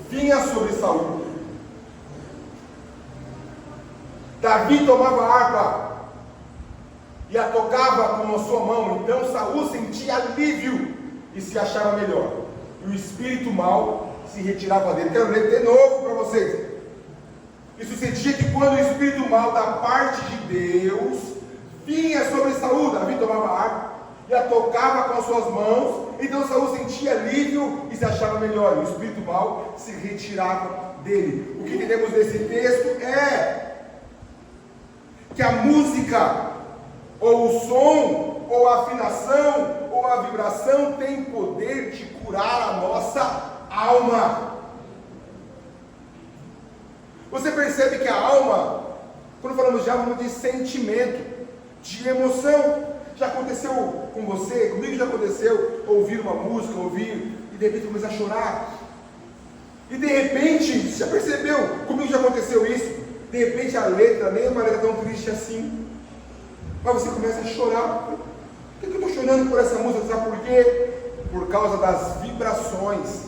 vinha sobre Saul, Davi tomava a harpa e a tocava com a sua mão. Então Saul sentia alívio e se achava melhor, e o espírito mau se retirava dele. Quero ler de novo para vocês. E sucedia que quando o espírito mau da parte de Deus vinha sobre Saul, Davi tomava a harpa e a tocava com as suas mãos. Então Saul sentia alívio e se achava melhor, e o espírito mau se retirava dele. O que entendemos desse texto é que a música ou o som, ou a afinação, ou a vibração tem poder de curar a nossa alma. Você percebe que a alma, quando falamos de alma, falamos de sentimento, de emoção. Já aconteceu com você, comigo já aconteceu, ouvir uma música, e de repente começar a chorar. E de repente, você já percebeu, comigo já aconteceu isso, de repente a letra, nem é uma letra tão triste assim, mas você começa a chorar. Por que eu estou chorando por essa música? Sabe por quê? Por causa das vibrações,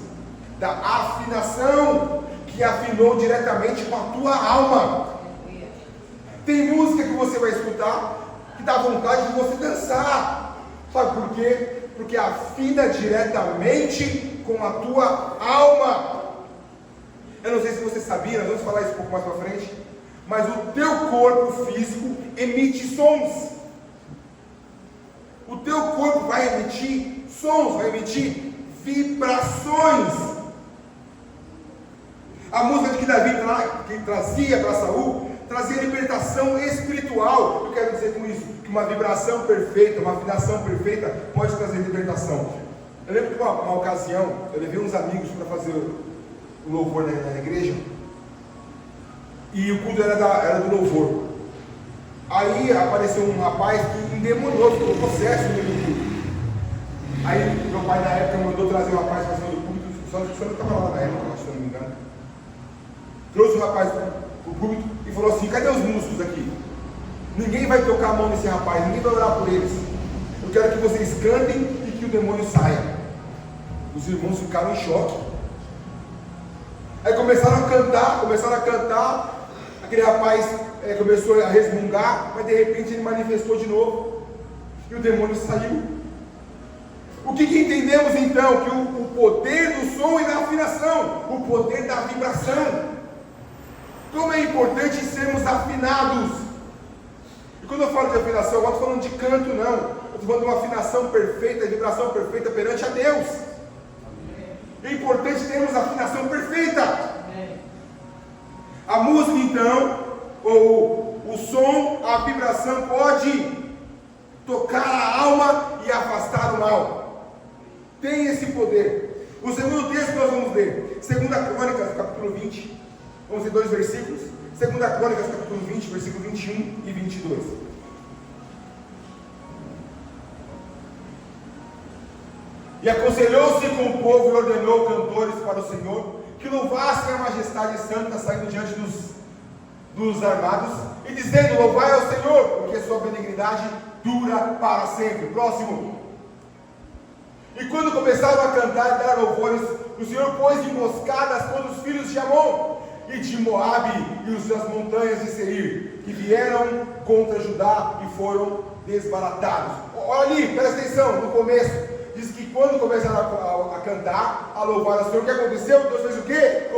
da afinação, que afinou diretamente com a tua alma. Tem música que você vai escutar, que dá vontade de você dançar. Sabe por quê? Porque afina diretamente com a tua alma. Eu não sei se você sabia, nós vamos falar isso um pouco mais para frente, mas o teu corpo físico emite sons. O teu corpo vai emitir sons, vai emitir vibrações. A música que Davi trazia para Saul, trazia libertação espiritual. Eu quero dizer com isso, que uma vibração perfeita, uma afinação perfeita pode trazer libertação. Eu lembro que uma ocasião, eu levei uns amigos para fazer o louvor na igreja, e o culto era do louvor. Aí apareceu um rapaz que endemoniou, ficou possesso no meio do culto. Aí meu pai na época mandou trazer um rapaz para cima do culto, só que não estava lá na época, se eu não me engano. Trouxe o rapaz para o púlpito e falou assim: cadê os músicos aqui? Ninguém vai tocar a mão nesse rapaz, ninguém vai orar por eles. Eu quero que vocês cantem e que o demônio saia. Os irmãos ficaram em choque. Aí começaram a cantar. Aquele rapaz começou a resmungar, mas de repente ele manifestou de novo. E o demônio saiu. O que entendemos então? Que o poder do som e da afinação, o poder da vibração. Como é importante sermos afinados. E quando eu falo de afinação, eu não estou falando de canto, não. Eu estou falando de uma afinação perfeita, vibração perfeita perante a Deus. É importante termos a afinação perfeita. A música, então, ou o som, a vibração pode tocar a alma e afastar o mal. Tem esse poder. O segundo texto que nós vamos ler, 2 Crônicas, capítulo 20. Vamos ler 2 versículos. 2 Crônicas, capítulo 20, versículo 21 e 22. E aconselhou-se com o povo e ordenou cantores para o Senhor, que louvassem a majestade santa, saindo diante dos armados, e dizendo: louvai ao Senhor, porque sua benignidade dura para sempre. Próximo. E quando começaram a cantar e dar louvores, o Senhor pôs emboscadas contra os filhos de Amon e de Moabe e as montanhas de Seir, que vieram contra Judá e foram desbaratados. Olha ali, presta atenção, no começo diz que quando começaram a cantar, a louvar ao Senhor, o que aconteceu? Deus fez o quê?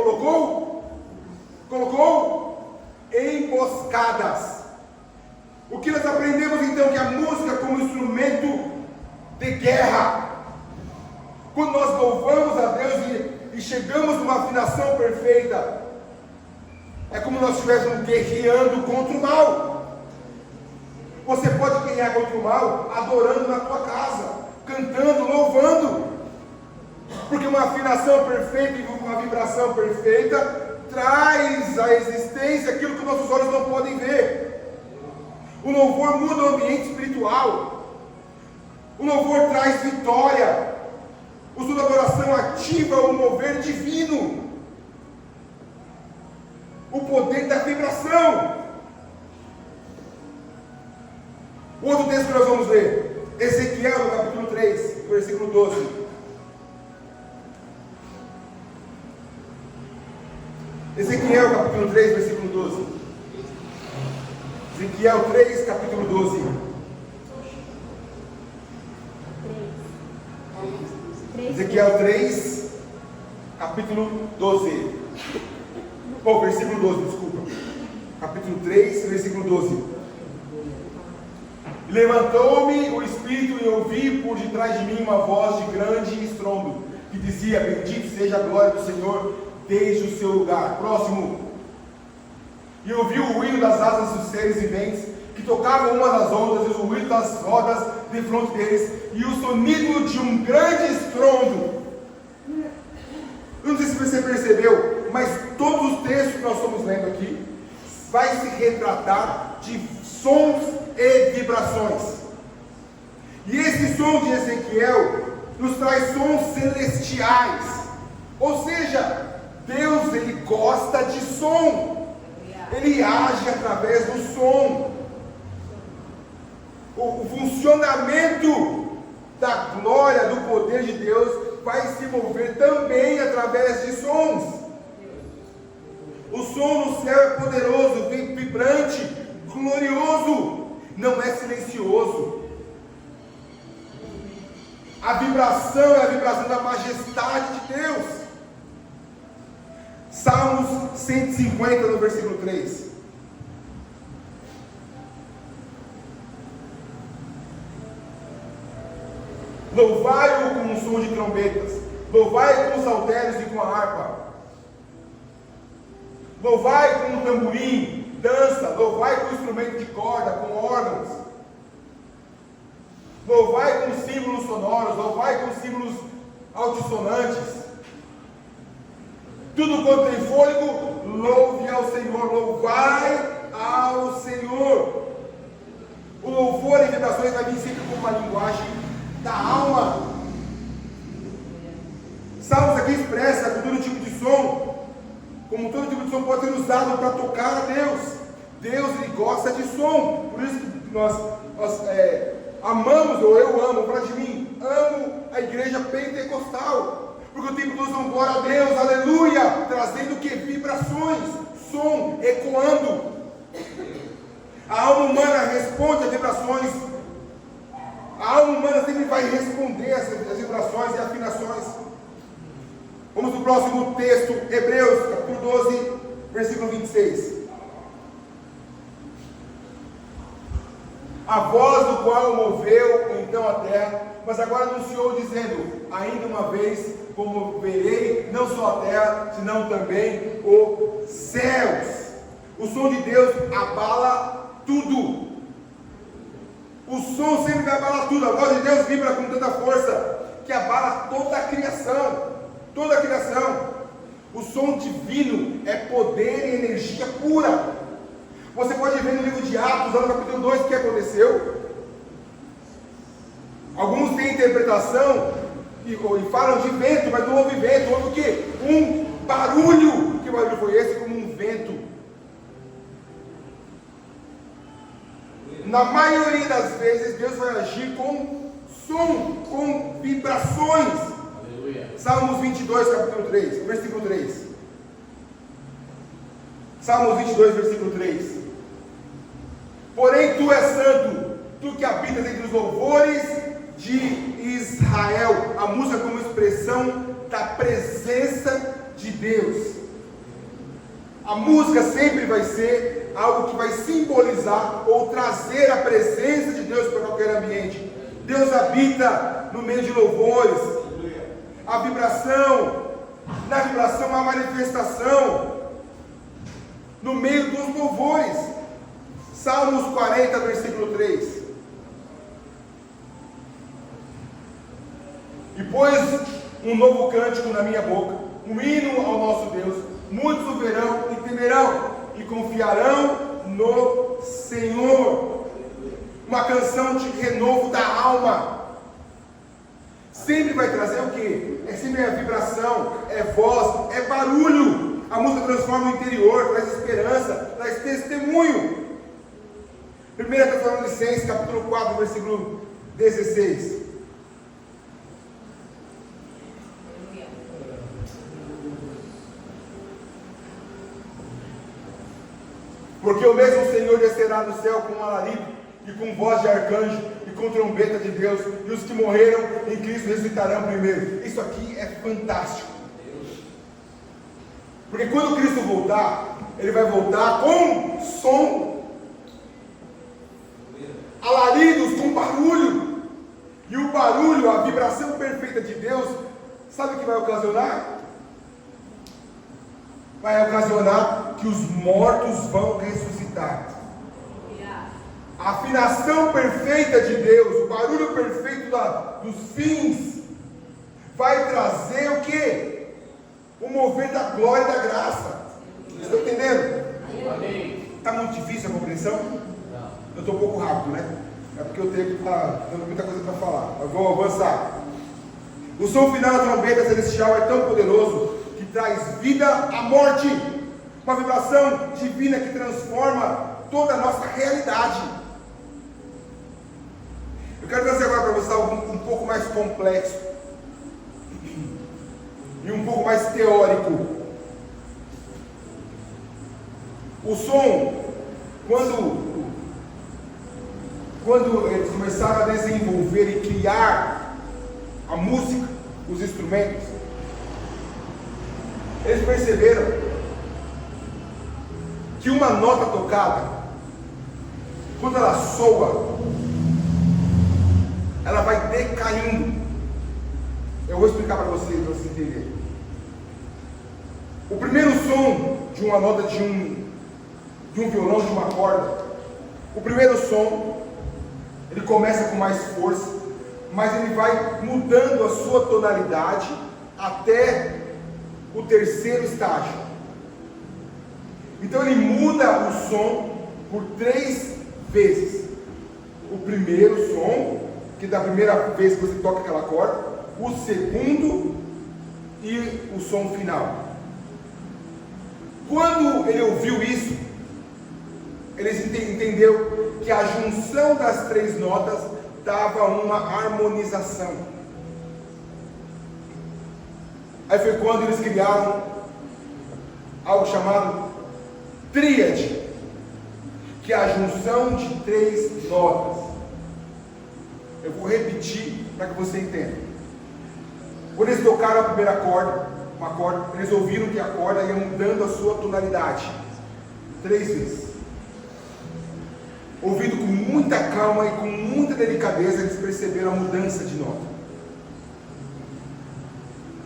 Colocou emboscadas. O que nós aprendemos então? Que a música como instrumento de guerra. Quando nós louvamos a Deus e chegamos numa afinação perfeita, é como nós estivéssemos guerreando contra o mal. Você pode guerrear contra o mal adorando na tua casa, cantando, louvando, porque uma afinação perfeita e uma vibração perfeita traz à existência aquilo que nossos olhos não podem ver. O louvor muda o ambiente espiritual. O louvor traz vitória. O som da adoração ativa o mover divino, o poder da vibração. Outro texto que nós vamos ler, Ezequiel, no capítulo 3, versículo 12. Ezequiel, capítulo 3, versículo 12. Ezequiel 3, capítulo 12. Ezequiel 3, capítulo 12. Versículo 12, desculpa. Capítulo 3, versículo 12. E levantou-me o Espírito e ouvi por detrás de mim uma voz de grande estrondo, que dizia: bendito seja a glória do Senhor desde o seu lugar. Próximo. E ouvi o ruído das asas dos seres viventes, que tocavam umas às outras, e o ruído das rodas de frente deles, e o sonido de um grande estrondo. Eu não sei se você percebeu, mas todos os textos que nós estamos lendo aqui vai se retratar de sons e vibrações. E esse som de Ezequiel nos traz sons celestiais. Ou seja, Deus, Ele gosta de som. Ele age através do som. O funcionamento da glória, do poder de Deus vai se mover também através de sons. O som no céu é poderoso, vibrante, glorioso, não é silencioso. A vibração é a vibração da majestade de Deus. Salmos 150, no versículo 3. Louvai-o com um som de trombetas, louvai com os saltérios e com a harpa, louvai com um tamborim, dança, louvai com instrumento de corda, com órgãos, louvai com símbolos sonoros, louvai com símbolos altissonantes. Tudo quanto tem fôlego, louve ao Senhor, louvai ao Senhor. O louvor e vibrações vai vir sempre com uma linguagem da alma. Salmos aqui expressa com todo tipo de som, como todo tipo de som pode ser usado para tocar a Deus. Deus, Ele gosta de som. Por isso que nós amamos, ou eu amo, para de mim, amo a igreja pentecostal, porque o tempo todos dão glória a Deus, aleluia, trazendo o que? Vibrações, som, ecoando. A alma humana responde às vibrações. A alma humana sempre vai responder às vibrações e afinações. Vamos para o próximo texto, Hebreus, capítulo 12, versículo 26. A voz do qual moveu então a terra, mas agora anunciou dizendo: ainda uma vez comoverei não só a terra, senão também os céus. O som de Deus abala tudo. O som sempre vai abalar tudo. A voz de Deus vibra com tanta força que abala toda a criação. Toda a criação. O som divino é poder e energia pura. Você pode ver no livro de Atos, lá no capítulo 2, o que aconteceu. Alguns têm interpretação e falam de vento, mas não houve vento. Houve o quê? Um barulho. Que barulho foi esse? Como um vento. Na maioria das vezes, Deus vai agir com som, com vibrações. Aleluia. Salmos 22, capítulo 3, versículo 3. Salmos 22, versículo 3. Porém, tu és santo, tu que habitas entre os louvores de Israel. A música como expressão da presença de Deus. A música sempre vai ser algo que vai simbolizar ou trazer a presença de Deus para qualquer ambiente. Deus habita no meio de louvores. A vibração, na vibração há manifestação. No meio dos louvores. Salmos 40, versículo 3. E pôs um novo cântico na minha boca, um hino ao nosso Deus. Muitos o verão e temerão, e confiarão no Senhor. Uma canção de renovo da alma. Sempre vai trazer o quê? É sempre a vibração, é voz, é barulho. A música transforma o interior, traz esperança, traz testemunho. 1 Tessalonicenses, capítulo 4, versículo 16. Porque o mesmo Senhor descerá do céu com um alarido, e com voz de arcanjo, e com trombeta de Deus, e os que morreram em Cristo ressuscitarão primeiro. Isso aqui é fantástico. Porque quando Cristo voltar, Ele vai voltar com som, alaridos, com barulho. E o barulho, a vibração perfeita de Deus, sabe o que vai ocasionar? Vai ocasionar que os mortos vão ressuscitar. A afinação perfeita de Deus, o barulho perfeito dos fins, vai trazer o quê? O mover da glória e da graça. Vocês estão entendendo? Está muito difícil a compreensão? Eu estou um pouco rápido, né? É porque eu tenho que estar dando muita coisa para falar. Eu vou avançar. O som final da trombeta celestial é tão poderoso que traz vida à morte. Uma vibração divina que transforma toda a nossa realidade. Eu quero trazer agora para você algo um pouco mais complexo e um pouco mais teórico. O som, quando eles começaram a desenvolver e criar a música, os instrumentos, eles perceberam que uma nota tocada, quando ela soa, ela vai decaindo. Eu vou explicar para vocês entenderem. O primeiro som de uma nota de um violão, de uma corda, o primeiro som, ele começa com mais força, mas ele vai mudando a sua tonalidade até o terceiro estágio. Então ele muda o som por 3 vezes. O primeiro som, que da primeira vez que você toca aquela corda, o segundo e o som final. Quando ele ouviu isso, ele entendeu que a junção das 3 notas dava uma harmonização. Aí foi quando eles criaram algo chamado tríade, que é a junção de 3 notas. Eu vou repetir para que você entenda. Quando eles tocaram a primeira corda, uma corda, eles ouviram que a corda ia mudando a sua tonalidade 3 vezes. Ouvido com muita calma e com muita delicadeza, eles perceberam a mudança de nota.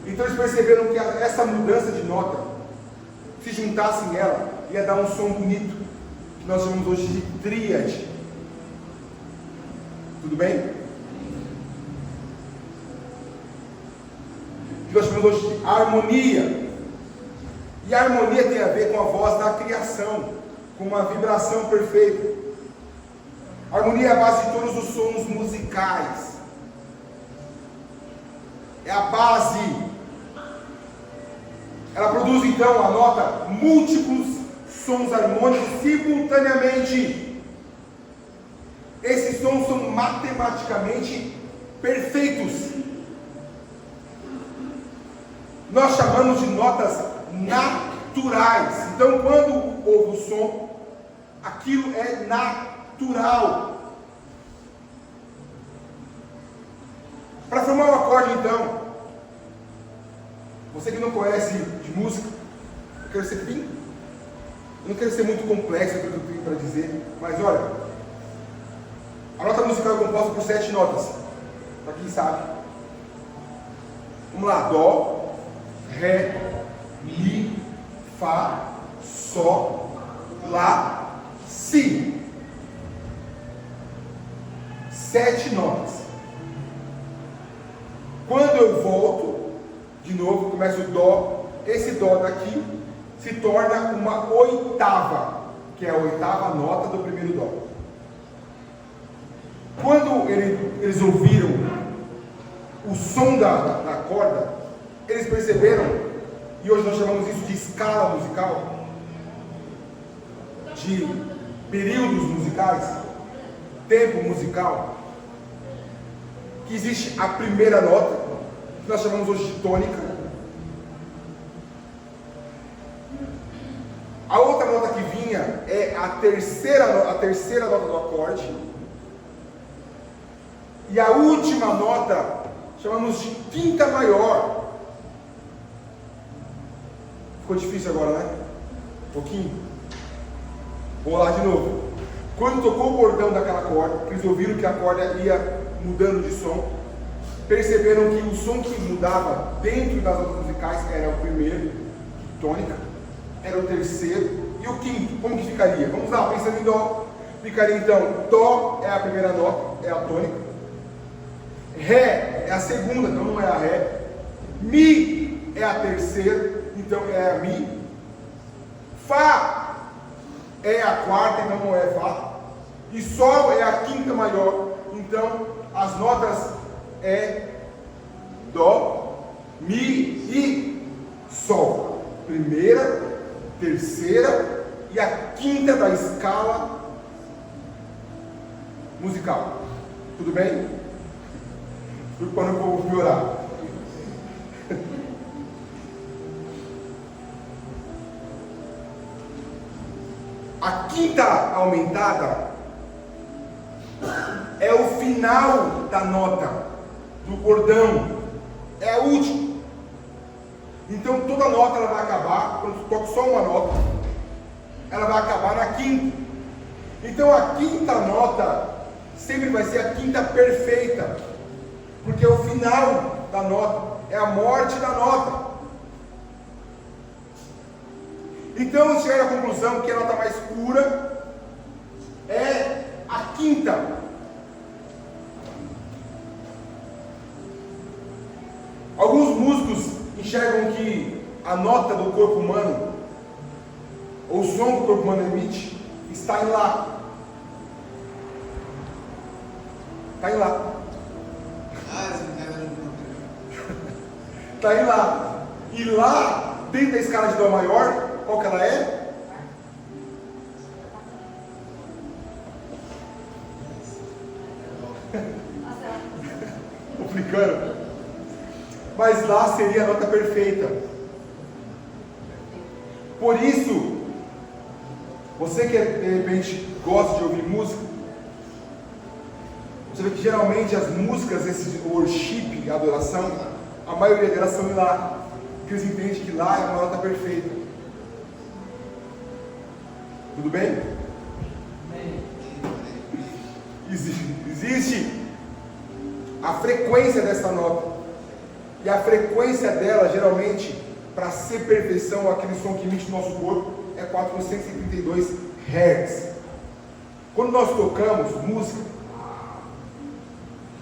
Então eles perceberam que essa mudança de nota, se juntassem ela, ia dar um som bonito, que nós chamamos hoje de tríade. Tudo bem? Que nós chamamos hoje de harmonia. E a harmonia tem a ver com a voz da criação, com uma vibração perfeita. A harmonia é a base de todos os sons musicais. É a base. Ela produz então a nota múltiplos sons harmônicos simultaneamente. Esses sons são matematicamente perfeitos. Nós chamamos de notas naturais. Então, quando ouve o som, aquilo é natural. Para formar um acorde, então, você que não conhece de música, eu não quero ser muito complexo aquilo que eu tenho para dizer, mas olha, a nota musical é composta por 7 notas, para quem sabe. Vamos lá: Dó, Ré, Mi, Fá, Sol, Lá, Si. 7 notas. Quando eu volto de novo, começa o Dó. Esse Dó daqui se torna uma oitava, que é a 8ª nota do primeiro Dó. Quando eles ouviram o som da corda, eles perceberam, e hoje nós chamamos isso de escala musical, de períodos musicais, tempo musical, que existe a primeira nota, que nós chamamos hoje de tônica. A outra nota que vinha é a terceira nota do acorde. E a última nota chamamos de quinta maior. Ficou difícil agora, né? Um pouquinho. Vou lá de novo. Quando tocou o bordão daquela corda, eles ouviram que a corda ia mudando de som. Perceberam que o som que mudava dentro das notas musicais era o primeiro, tônica, era o terceiro e o quinto. Como que ficaria? Vamos lá, pensando em Dó. Ficaria então, Dó é a primeira nota, é a tônica. Ré é a segunda, então não é a Ré. Mi é a terceira, então é a Mi. Fá é a quarta, então não é Fá. E Sol é a quinta maior, então as notas é Dó, Mi e Sol. Primeira, terceira e a quinta da escala musical. Tudo bem? Fico para não vou piorar. A quinta aumentada é o final da nota do bordão, é a última. Então toda nota ela vai acabar, quando tu toca só uma nota, ela vai acabar na quinta. Então a quinta nota sempre vai ser a quinta perfeita, porque o final da nota é a morte da nota. Então chega à conclusão que a nota mais pura é a quinta. Alguns músicos enxergam que a nota do corpo humano, ou o som que o corpo humano emite, está em Lá. Está em Lá. Está em Lá. E Lá, dentro da escala de Dó maior, qual que ela é? Complicando. Mas Lá seria a nota perfeita. Por isso, você que de repente gosta de ouvir música, você vê que geralmente as músicas, esse worship, adoração, a maioria delas são em Lá, porque eles entendem que Lá é uma nota perfeita. Tudo bem? Existe a frequência dessa nota, e a frequência dela, geralmente, para ser perfeição, aquele som que emite no nosso corpo, é 432 Hz. Quando nós tocamos música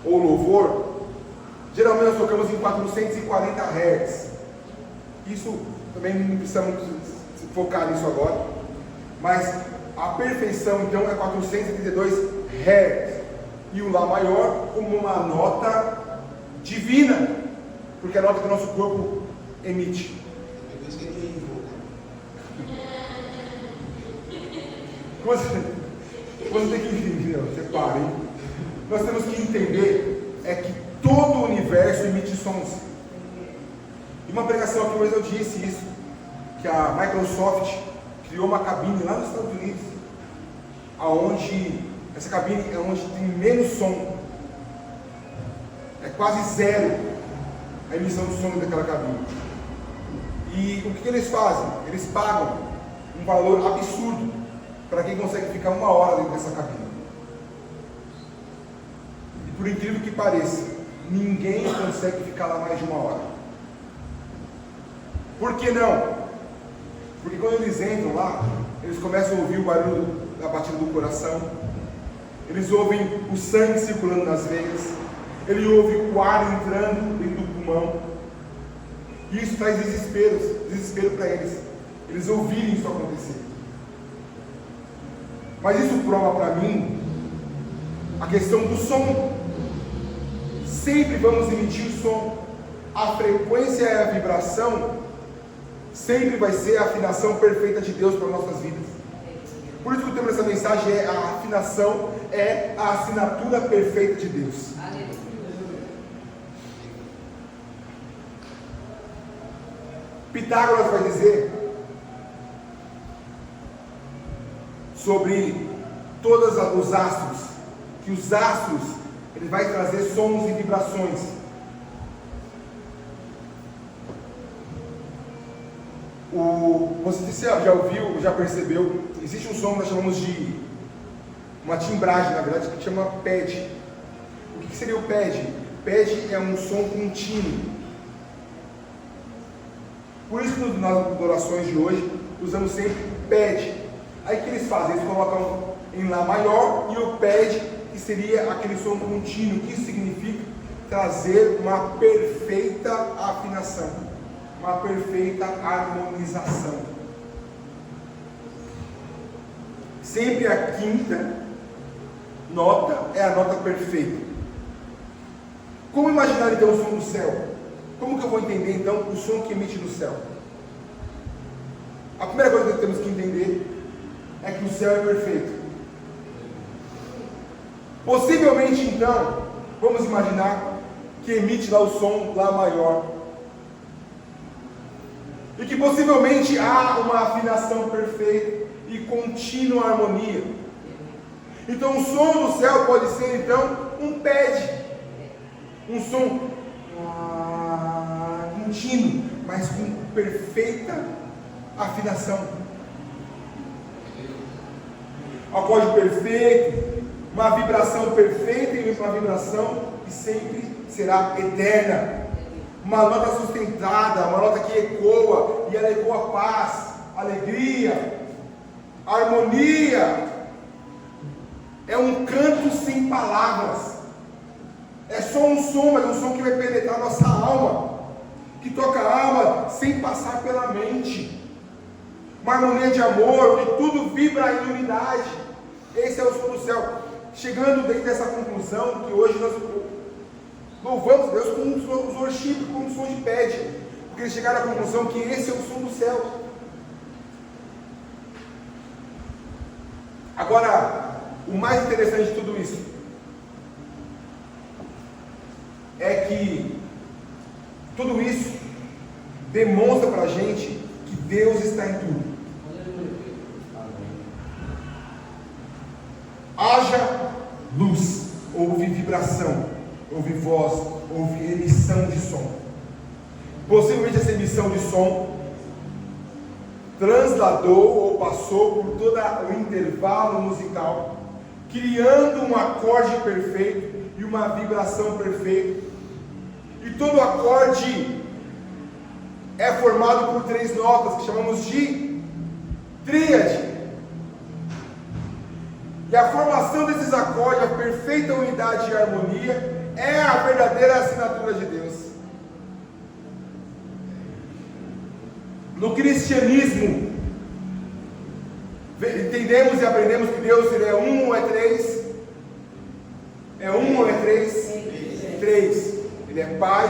ou louvor, geralmente nós tocamos em 440 Hz. Isso também não precisamos se focar nisso agora, mas a perfeição então é 432 Hz, e o Lá maior como uma nota divina, porque é a nota que o nosso corpo emite. Você tem que entender, separe. Nós temos que entender é que todo o universo emite sons. Em uma pregação aqui hoje eu disse isso, que a Microsoft criou uma cabine lá nos Estados Unidos, aonde essa cabine é onde tem menos som, é quase zero a emissão de som daquela cabine. E o que eles fazem? Eles pagam um valor absurdo para quem consegue ficar 1 hora dentro dessa cabine. E por incrível que pareça, ninguém consegue ficar lá mais de 1 hora. Por que não? Porque quando eles entram lá, eles começam a ouvir o barulho da batida do coração, eles ouvem o sangue circulando nas veias, eles ouvem o ar entrando dentro do pulmão, e isso traz desespero para eles, eles ouvirem isso acontecer. Mas isso prova para mim a questão do som. Sempre vamos emitir som, a frequência e a vibração sempre vai ser a afinação perfeita de Deus para nossas vidas. Por isso que o tema dessa mensagem é: a afinação é a assinatura perfeita de Deus. Pitágoras vai dizer sobre todos os astros, que os astros ele vai trazer sons e vibrações. Você já ouviu, já percebeu, existe um som que nós chamamos de uma timbragem, na verdade, que chama pad. O que seria o pad? Pad é um som contínuo. Por isso que nas adorações de hoje usamos sempre pad. Aí o que eles fazem? Eles colocam em Lá maior e o pad, que seria aquele som contínuo. Que isso significa? Trazer uma perfeita afinação, uma perfeita harmonização. Sempre a quinta nota é a nota perfeita. Como imaginar então o som do céu? Como que eu vou entender então o som que emite do céu? A primeira coisa que temos que entender é que o céu é perfeito. Possivelmente então, vamos imaginar que emite lá o som Lá maior. E que possivelmente há uma afinação perfeita e contínua harmonia. Então o som do céu pode ser então um pad, um som contínuo, mas com perfeita afinação. Acorde perfeito, uma vibração perfeita e uma vibração que sempre será eterna. Uma nota sustentada, uma nota que ecoa, e ela ecoa paz, alegria, harmonia. É um canto sem palavras. É só um som, mas um som que vai penetrar a nossa alma, que toca a alma sem passar pela mente. Uma harmonia de amor, onde tudo vibra em unidade. Esse é o som do céu. Chegando dentro dessa conclusão, que hoje nós louvamos Deus com os worship, com um som de pad, porque eles chegaram à conclusão que esse é o som do céu. Agora, o mais interessante de tudo isso é que tudo isso demonstra para a gente que Deus está em tudo. Haja luz, houve vibração, houve voz, houve emissão de som. Possivelmente essa emissão de som transladou ou passou por todo o intervalo musical, criando um acorde perfeito e uma vibração perfeita. E todo acorde é formado por 3 notas, que chamamos de tríade. E a formação desses acordes, a perfeita unidade e harmonia, é a verdadeira assinatura de Deus. No cristianismo, entendemos e aprendemos que Deus ele é um ou é três? É um ou é três? Três. Ele é Pai,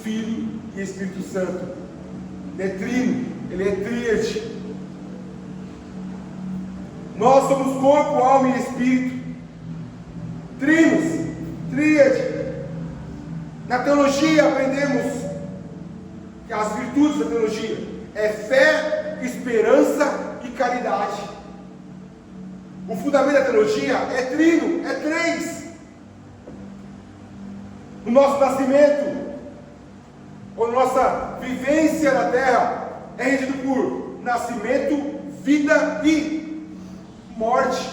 Filho e Espírito Santo. Ele é trino, ele é tríade. Nós somos corpo, alma e espírito. Trinos, tríade. Na teologia aprendemos que as virtudes da teologia é fé, esperança e caridade. O fundamento da teologia é trino, é 3. O nosso nascimento, ou nossa vivência na terra, é regido por nascimento, vida e morte.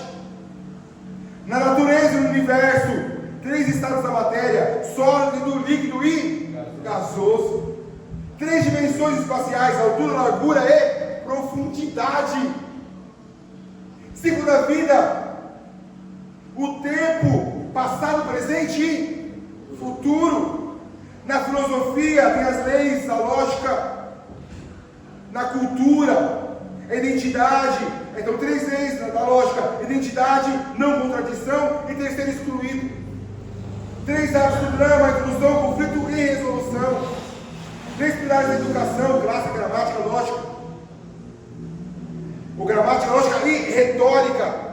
Na natureza e no universo, 3 estados da matéria: sólido, líquido e gasoso. 3 dimensões espaciais: altura, largura e profundidade. Ciclo da vida: o tempo, passado, presente e futuro. Na filosofia tem as leis da lógica. Na cultura, a identidade. Então 3 leis da lógica: identidade, não contradição e terceiro excluído. 3 atos do drama: inclusão, conflito e resolução. 3 pilares da educação: clássica, gramática, lógica. Ou gramática, lógica e retórica.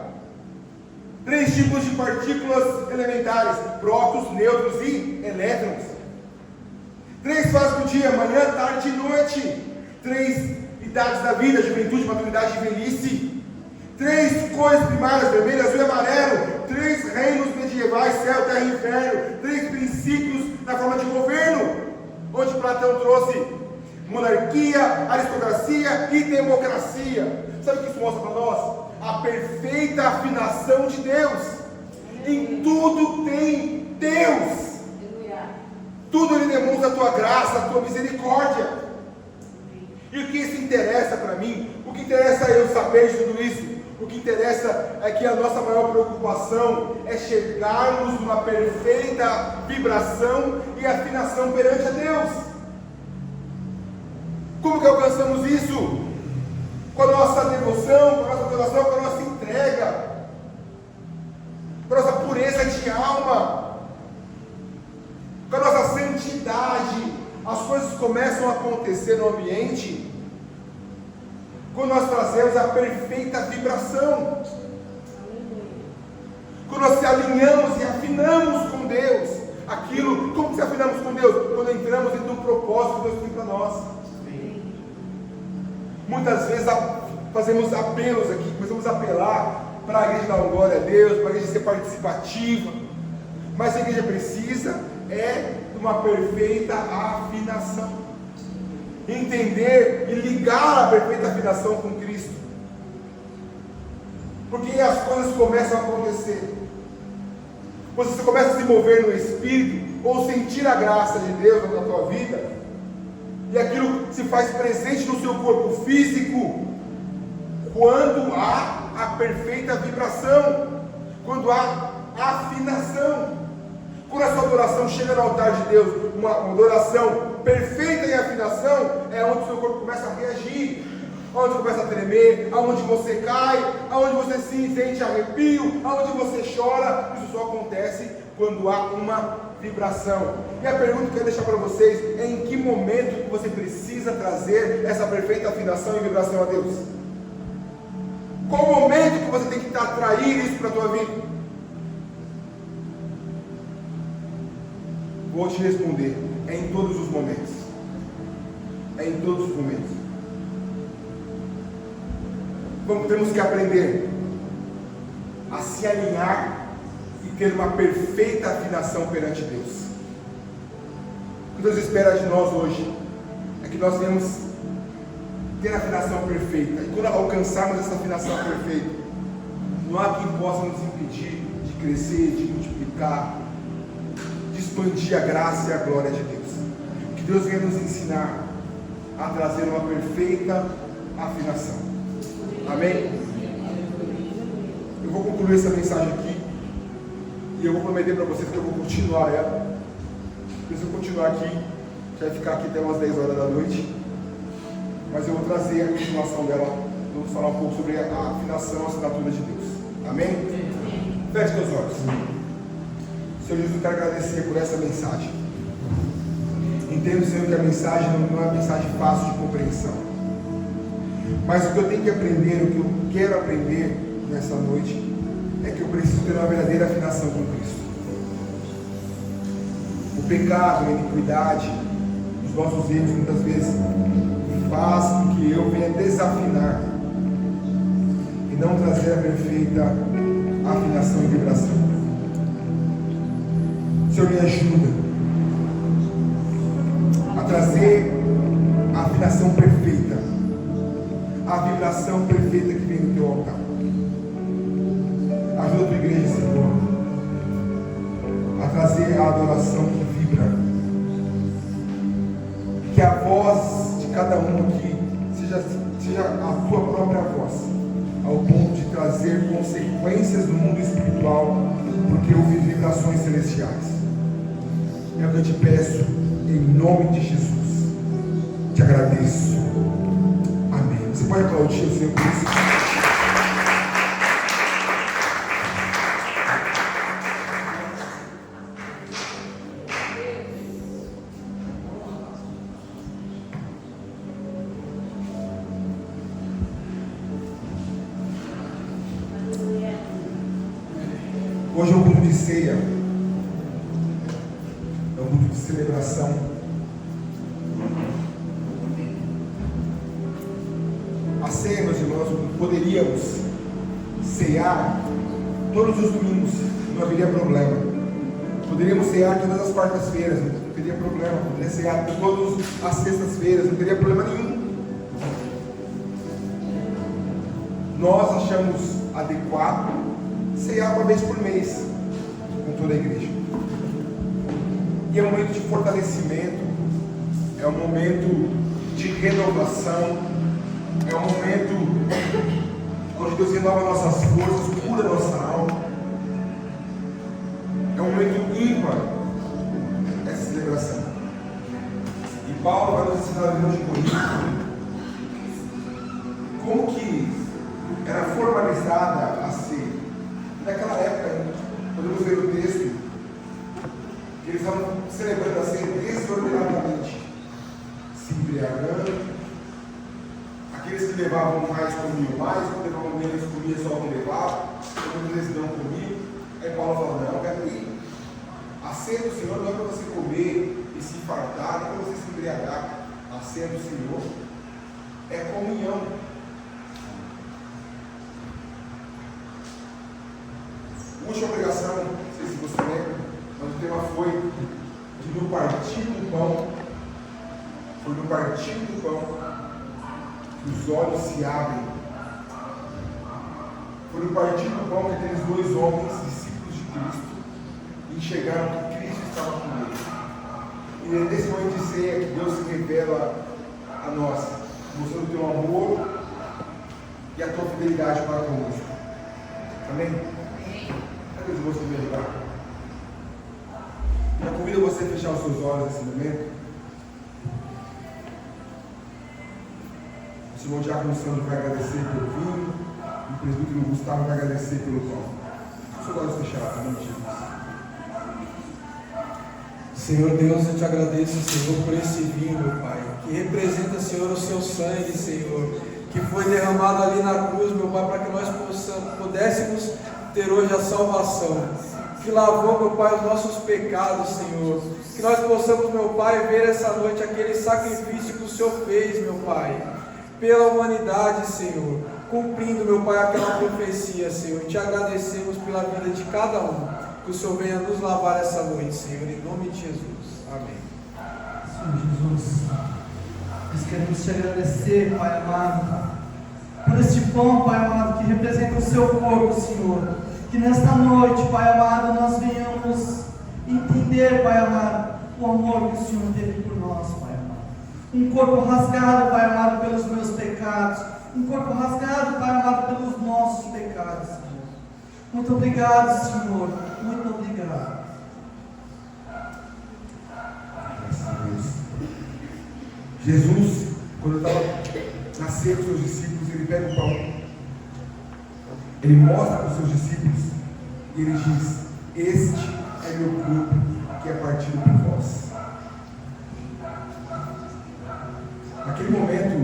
3 tipos de partículas elementares: prótons, nêutrons e elétrons. 3 fases do dia: manhã, tarde e noite. 3 idades da vida: juventude, maturidade e velhice. 3 cores primárias: vermelho, azul e amarelo. 3 reinos medievais: céu, terra e inferno. 3 princípios na forma de governo, onde Platão trouxe monarquia, aristocracia e democracia. Sabe o que isso mostra para nós? A perfeita afinação de Deus. Em tudo tem Deus. Tudo Ele demonstra a tua graça, a tua misericórdia. E o que isso interessa para mim? O que interessa eu saber de tudo isso? O que interessa é que a nossa maior preocupação é chegarmos numa perfeita vibração e afinação perante a Deus. Como que alcançamos isso? Com a nossa devoção, com a nossa adoração, com a nossa entrega, com a nossa pureza de alma, com a nossa santidade. As coisas começam a acontecer no ambiente quando nós trazemos a perfeita vibração, quando nós se alinhamos e afinamos com Deus. Aquilo, como se afinamos com Deus? Quando entramos dentro do propósito que Deus tem para nós. Muitas vezes fazemos apelos aqui, começamos a apelar para a igreja dar glória a Deus, para a igreja ser participativa, mas a igreja precisa de uma perfeita afinação, entender e ligar a perfeita afinação com Cristo, porque as coisas começam a acontecer. Você começa a se mover no Espírito, ou sentir a graça de Deus na tua vida, e aquilo se faz presente no seu corpo físico, quando há a perfeita vibração, quando há afinação. Quando a sua adoração chega no altar de Deus, uma adoração perfeita em afinação, é onde o seu corpo começa a reagir, onde começa a tremer, aonde você cai, aonde você se sente arrepio, aonde você chora. Isso só acontece quando há uma vibração. E a pergunta que eu quero deixar para vocês é: em que momento que você precisa trazer essa perfeita afinação e vibração a Deus? Qual o momento que você tem que atrair isso para a tua vida? Vou te responder: é em todos os momentos. É em todos os momentos. Temos que aprender a se alinhar e ter uma perfeita afinação perante Deus. O que Deus espera de nós hoje é que nós venhamos ter a afinação perfeita. E quando alcançarmos essa afinação perfeita, não há quem possa nos impedir de crescer, de multiplicar, de expandir a graça e a glória de Deus. Que Deus venha nos ensinar a trazer uma perfeita afinação. Amém? Eu vou concluir essa mensagem aqui e eu vou prometer para vocês que eu vou continuar ela. Se eu continuar aqui, vai ficar aqui até umas 10 horas da noite, mas eu vou trazer a continuação dela. Vamos falar um pouco sobre a afinação, a assinatura de Deus. Amém? Feche teus olhos. Senhor Jesus, eu quero agradecer por essa mensagem. Entendo, Senhor, que a mensagem não é uma mensagem fácil de compreensão, mas o que eu tenho que aprender, o que eu quero aprender nessa noite, é que eu preciso ter uma verdadeira afinação com Cristo. O pecado, a iniquidade, os nossos erros muitas vezes faz com que eu venha desafinar e não trazer a perfeita afinação e vibração. Senhor, me ajuda a trazer a afinação perfeita, a vibração perfeita que vem do teu altar. Ajuda a tua igreja, Senhor, a trazer a adoração que vibra, que a voz de cada um aqui seja a tua própria voz, ao ponto de trazer consequências no mundo espiritual, porque houve vibrações celestiais. É o que eu te peço, em nome de Jesus. Te agradeço. Amém. Você pode aplaudir o Senhor por isso? Hoje é um culto de ceia, é um culto de celebração. A ceia, meus irmãos, poderíamos cear todos os domingos, não haveria problema. Poderíamos cear todas as quartas-feiras, não teria problema. Poderia cear todas as sextas-feiras, não teria problema nenhum. Nós achamos adequado cear uma vez por mês com toda a igreja. E é um momento de fortalecimento, é um momento de renovação, é um momento onde onde Deus renova nossas forças, cura nossa alma. É um momento ímpar essa celebração. E Paulo vai nos ensinar no livro de Coríntios como que era formalizada a ceia. Naquela época, podemos ver o texto, que eles estavam celebrando a ceia desordenadamente, se embriagando. Aqueles que levavam mais comiam mais, que levavam menos comiam só o que levavam, quando eles não comiam. Aí Paulo fala: não, peraí, a ceia do Senhor não é para você comer e se fartar, nem para você se embriagar. A ceia do Senhor é comunhão. Última pregação, não sei se você lembra, mas o tema foi de no partir do pão. Foi no partir do pão que os olhos se abrem. Foi no partir do pão que aqueles dois homens, discípulos de Cristo, enxergaram que Cristo estava com eles. E é nesse momento de ceia que Deus se revela a nós, mostrando o teu amor e a tua fidelidade para conosco. Amém? Deus você me ajudar. Eu convido você a fechar os seus olhos nesse momento. O Senhor Diácono Sandro vai agradecer pelo vinho, e o presbítero Gustavo vai agradecer pelo pão. Os seus olhos fechados, em nome de Jesus. Senhor Deus, eu te agradeço, Senhor, por esse vinho, meu Pai, que representa, Senhor, o seu sangue, Senhor, que foi derramado ali na cruz, meu Pai, para que nós pudéssemos ter hoje a salvação, que lavou, meu Pai, os nossos pecados, Senhor, que nós possamos, meu Pai, ver essa noite aquele sacrifício que o Senhor fez, meu Pai, pela humanidade, Senhor, cumprindo, meu Pai, aquela profecia, Senhor. Te agradecemos pela vida de cada um, que o Senhor venha nos lavar essa noite, Senhor, em nome de Jesus. Amém. Senhor Jesus, nós queremos te agradecer, Pai amado, por este pão, Pai amado, que representa o seu corpo, Senhor. Que nesta noite, Pai amado, nós venhamos entender, Pai amado, o amor que o Senhor teve por nós, Pai amado. Um corpo rasgado, Pai amado, pelos meus pecados. Um corpo rasgado, Pai amado, pelos nossos pecados, Senhor. Muito obrigado, Senhor. Muito obrigado. Jesus, quando estava na ceia com os seus discípulos, ele pega o pão. Ele mostra para os seus discípulos e ele diz: este é meu corpo que é partido por vós. Naquele momento,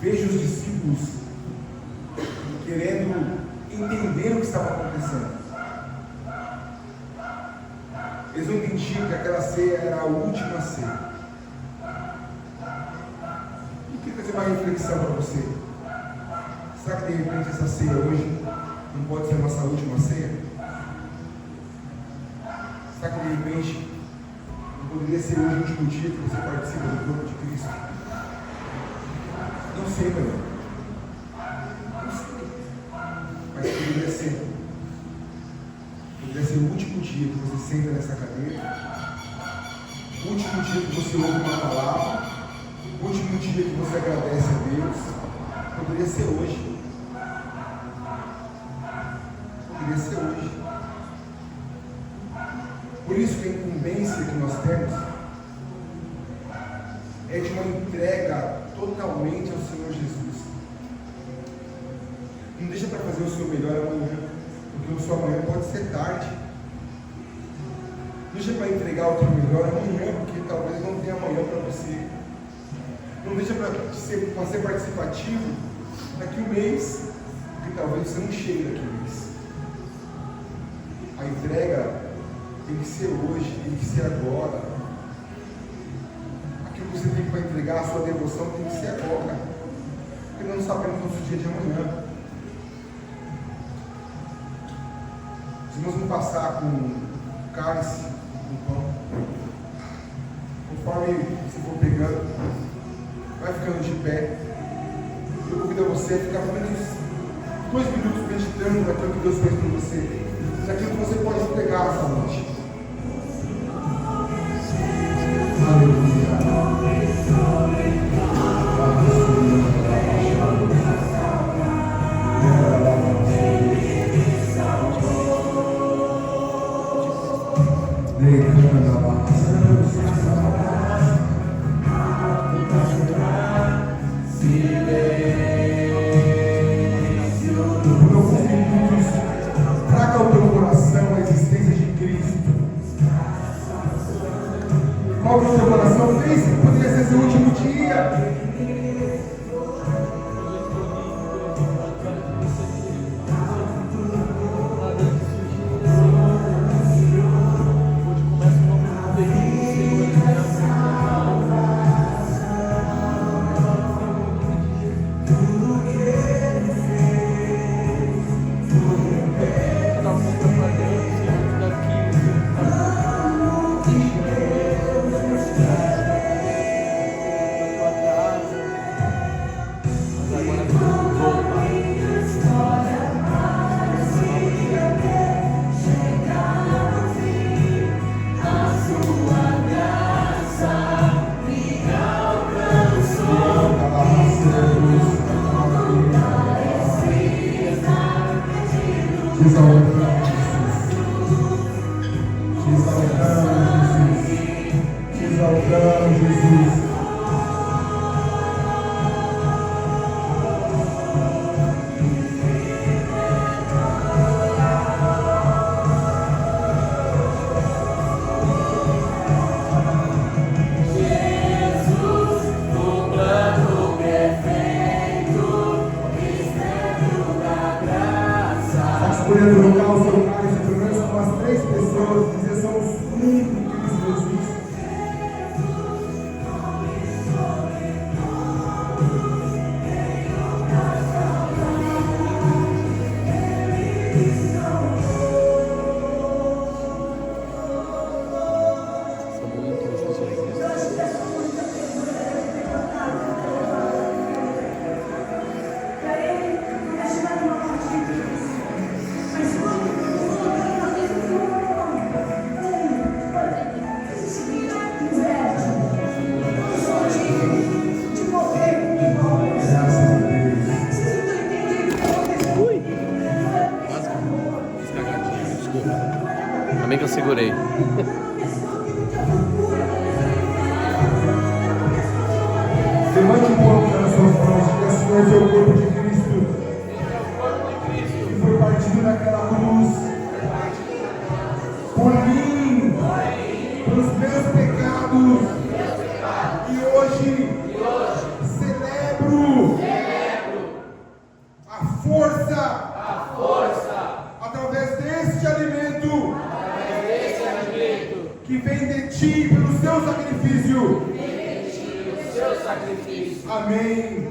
vejo os discípulos querendo entender o que estava acontecendo. Eles não entendiam que aquela ceia era a última ceia. Eu queria fazer uma reflexão para você. Será que de repente essa ceia hoje não pode ser a nossa última ceia? Será que de repente não poderia ser hoje o último dia que você participa do corpo de Cristo? Não sei, meu irmão. Não sei. Mas poderia ser. Poderia ser o último dia que você senta nessa cadeira. O último dia que você ouve uma palavra. O último dia que você agradece a Deus. Poderia ser hoje. Poderia ser hoje. Por isso que a incumbência que nós temos é de uma entrega totalmente ao Senhor Jesus. Não deixa para fazer o seu melhor amanhã, porque o seu amanhã pode ser tarde. Não deixa para entregar o seu melhor amanhã, porque talvez não tenha amanhã para você. Não deixa para ser participativo daqui um mês, porque talvez você não chegue daqui um mês. A entrega tem que ser hoje, tem que ser agora. Aquilo que você tem para entregar, a sua devoção tem que ser agora, porque nós não sabemos o nosso dia de amanhã. Se nós vamos passar com cálice, com pão, conforme você for pegando, vai ficando de pé. Eu convido a você a ficar pelo menos 2 minutos meditando naquilo que Deus fez por você, naquilo que você pode entregar essa noite. Aleluia. sei se poderia ser seu último dia. Escolhendo o local, os locais, pelo menos com umas 3 pessoas, dizer somos um com Cristo Jesus. Também que eu segurei. Levante um pouco nas suas mãos, que assim é o seu corpo de Cristo, que foi partido naquela cruz, por mim, pelos meus pecados, e hoje celebro a força através deste alimento que vem de ti pelo seu sacrifício. Amém.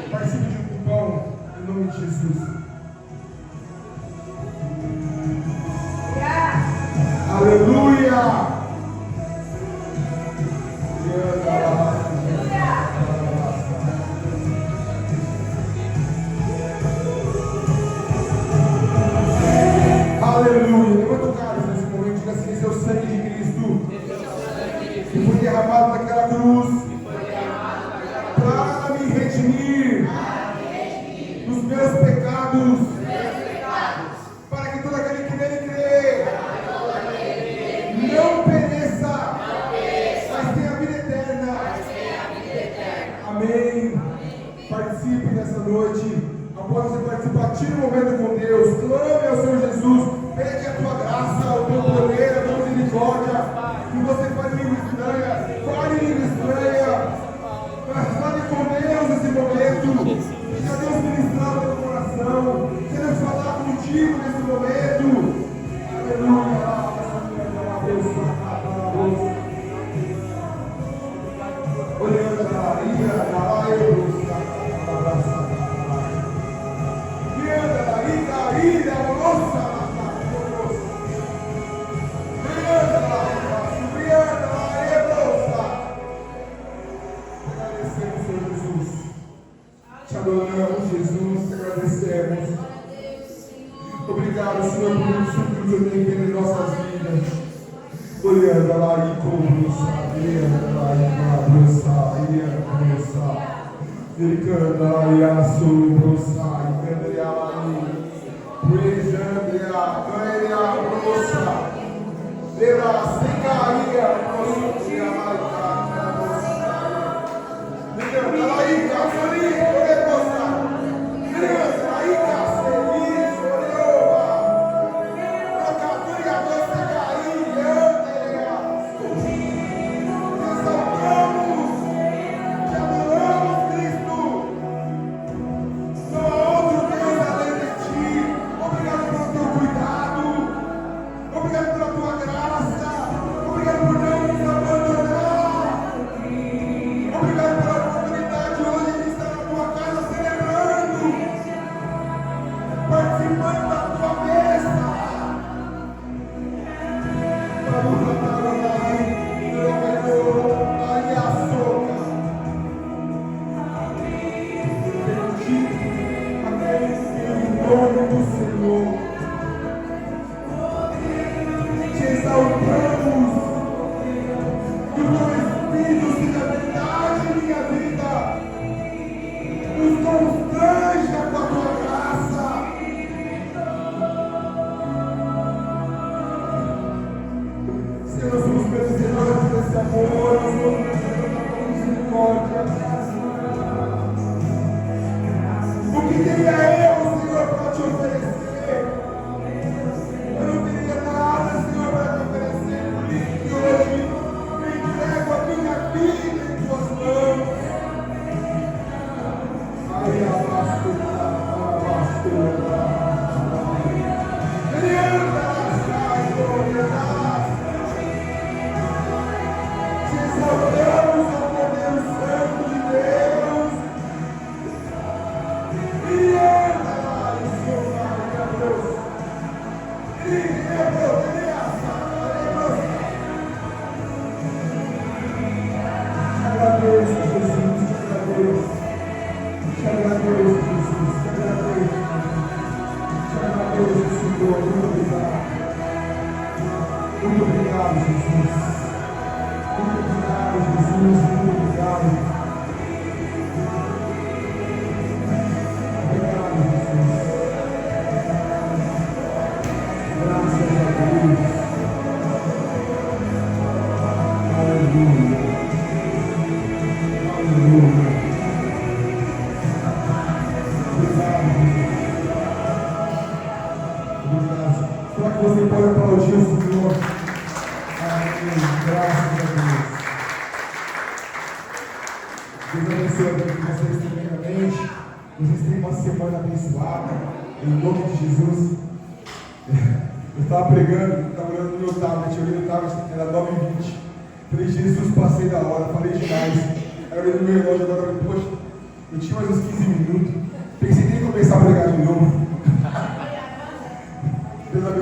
Participe de um pão em nome de Jesus. Aleluia. Aleluia. Levanta o cálice nesse momento, diga assim: esse é o sangue de Cristo que foi derramado naquela cruz para me redimir dos meus pecados, para que todo aquele que nele crê não pereça, mas tenha a vida eterna. Amém. Participe nessa noite. Após você participar, tire um momento com Deus, clame ao Senhor Jesus, pede a tua graça, o teu poder, a tua misericórdia, que você fale língua estranha, fale língua estranha. Fale com Deus nesse momento. Deixa Deus ministrar o teu coração. Queremos falar contigo nesse momento. Aleluia. Olhando a te adoramos, Jesus, te agradecemos. Obrigado, Senhor, por isso que o Senhor tem feito em nossas vidas. Olhando lá e começa, olhando lá e começa, olhando lá e assombrosa, olhando lá e presando a ganha, moça. Leva, sem carinha, moça, e a moça. Olhando lá e caçorinho. Deus, que teria eu, Senhor, para te oferecer? Eu não teria nada, Senhor, para te oferecer. Por isso que hoje eu entrego a minha vida em tuas mãos. Ai, abasto, te exaltamos ao poder santo de Deus. E anda, Senhor, Deus. Te agradeço, Jesus, te agradeço. Te agradeço, Jesus, te agradeço. Te agradeço, Senhor, muito obrigado. Muito obrigado, Jesus. Muito obrigado, Jesus, muito obrigado. Obrigado, Jesus. Graças a Deus. Aleluia. Aleluia. Obrigado, Jesus. Obrigado. Será que você pode aplaudir o Senhor? Amém. Graças a Deus. Deus abençoe a vida de vocês tremendamente. Vocês têm uma semana abençoada. Em nome de Jesus. Eu estava pregando, estava olhando no meu tablet, eu olhei no tablet, era 9h20. Falei, Jesus, passei da hora, falei demais. Aí eu olhei no meu relógio agora, falei, poxa, eu tinha mais uns 15 minutos. Pensei em nem começar a pregar de novo. Deus abençoe.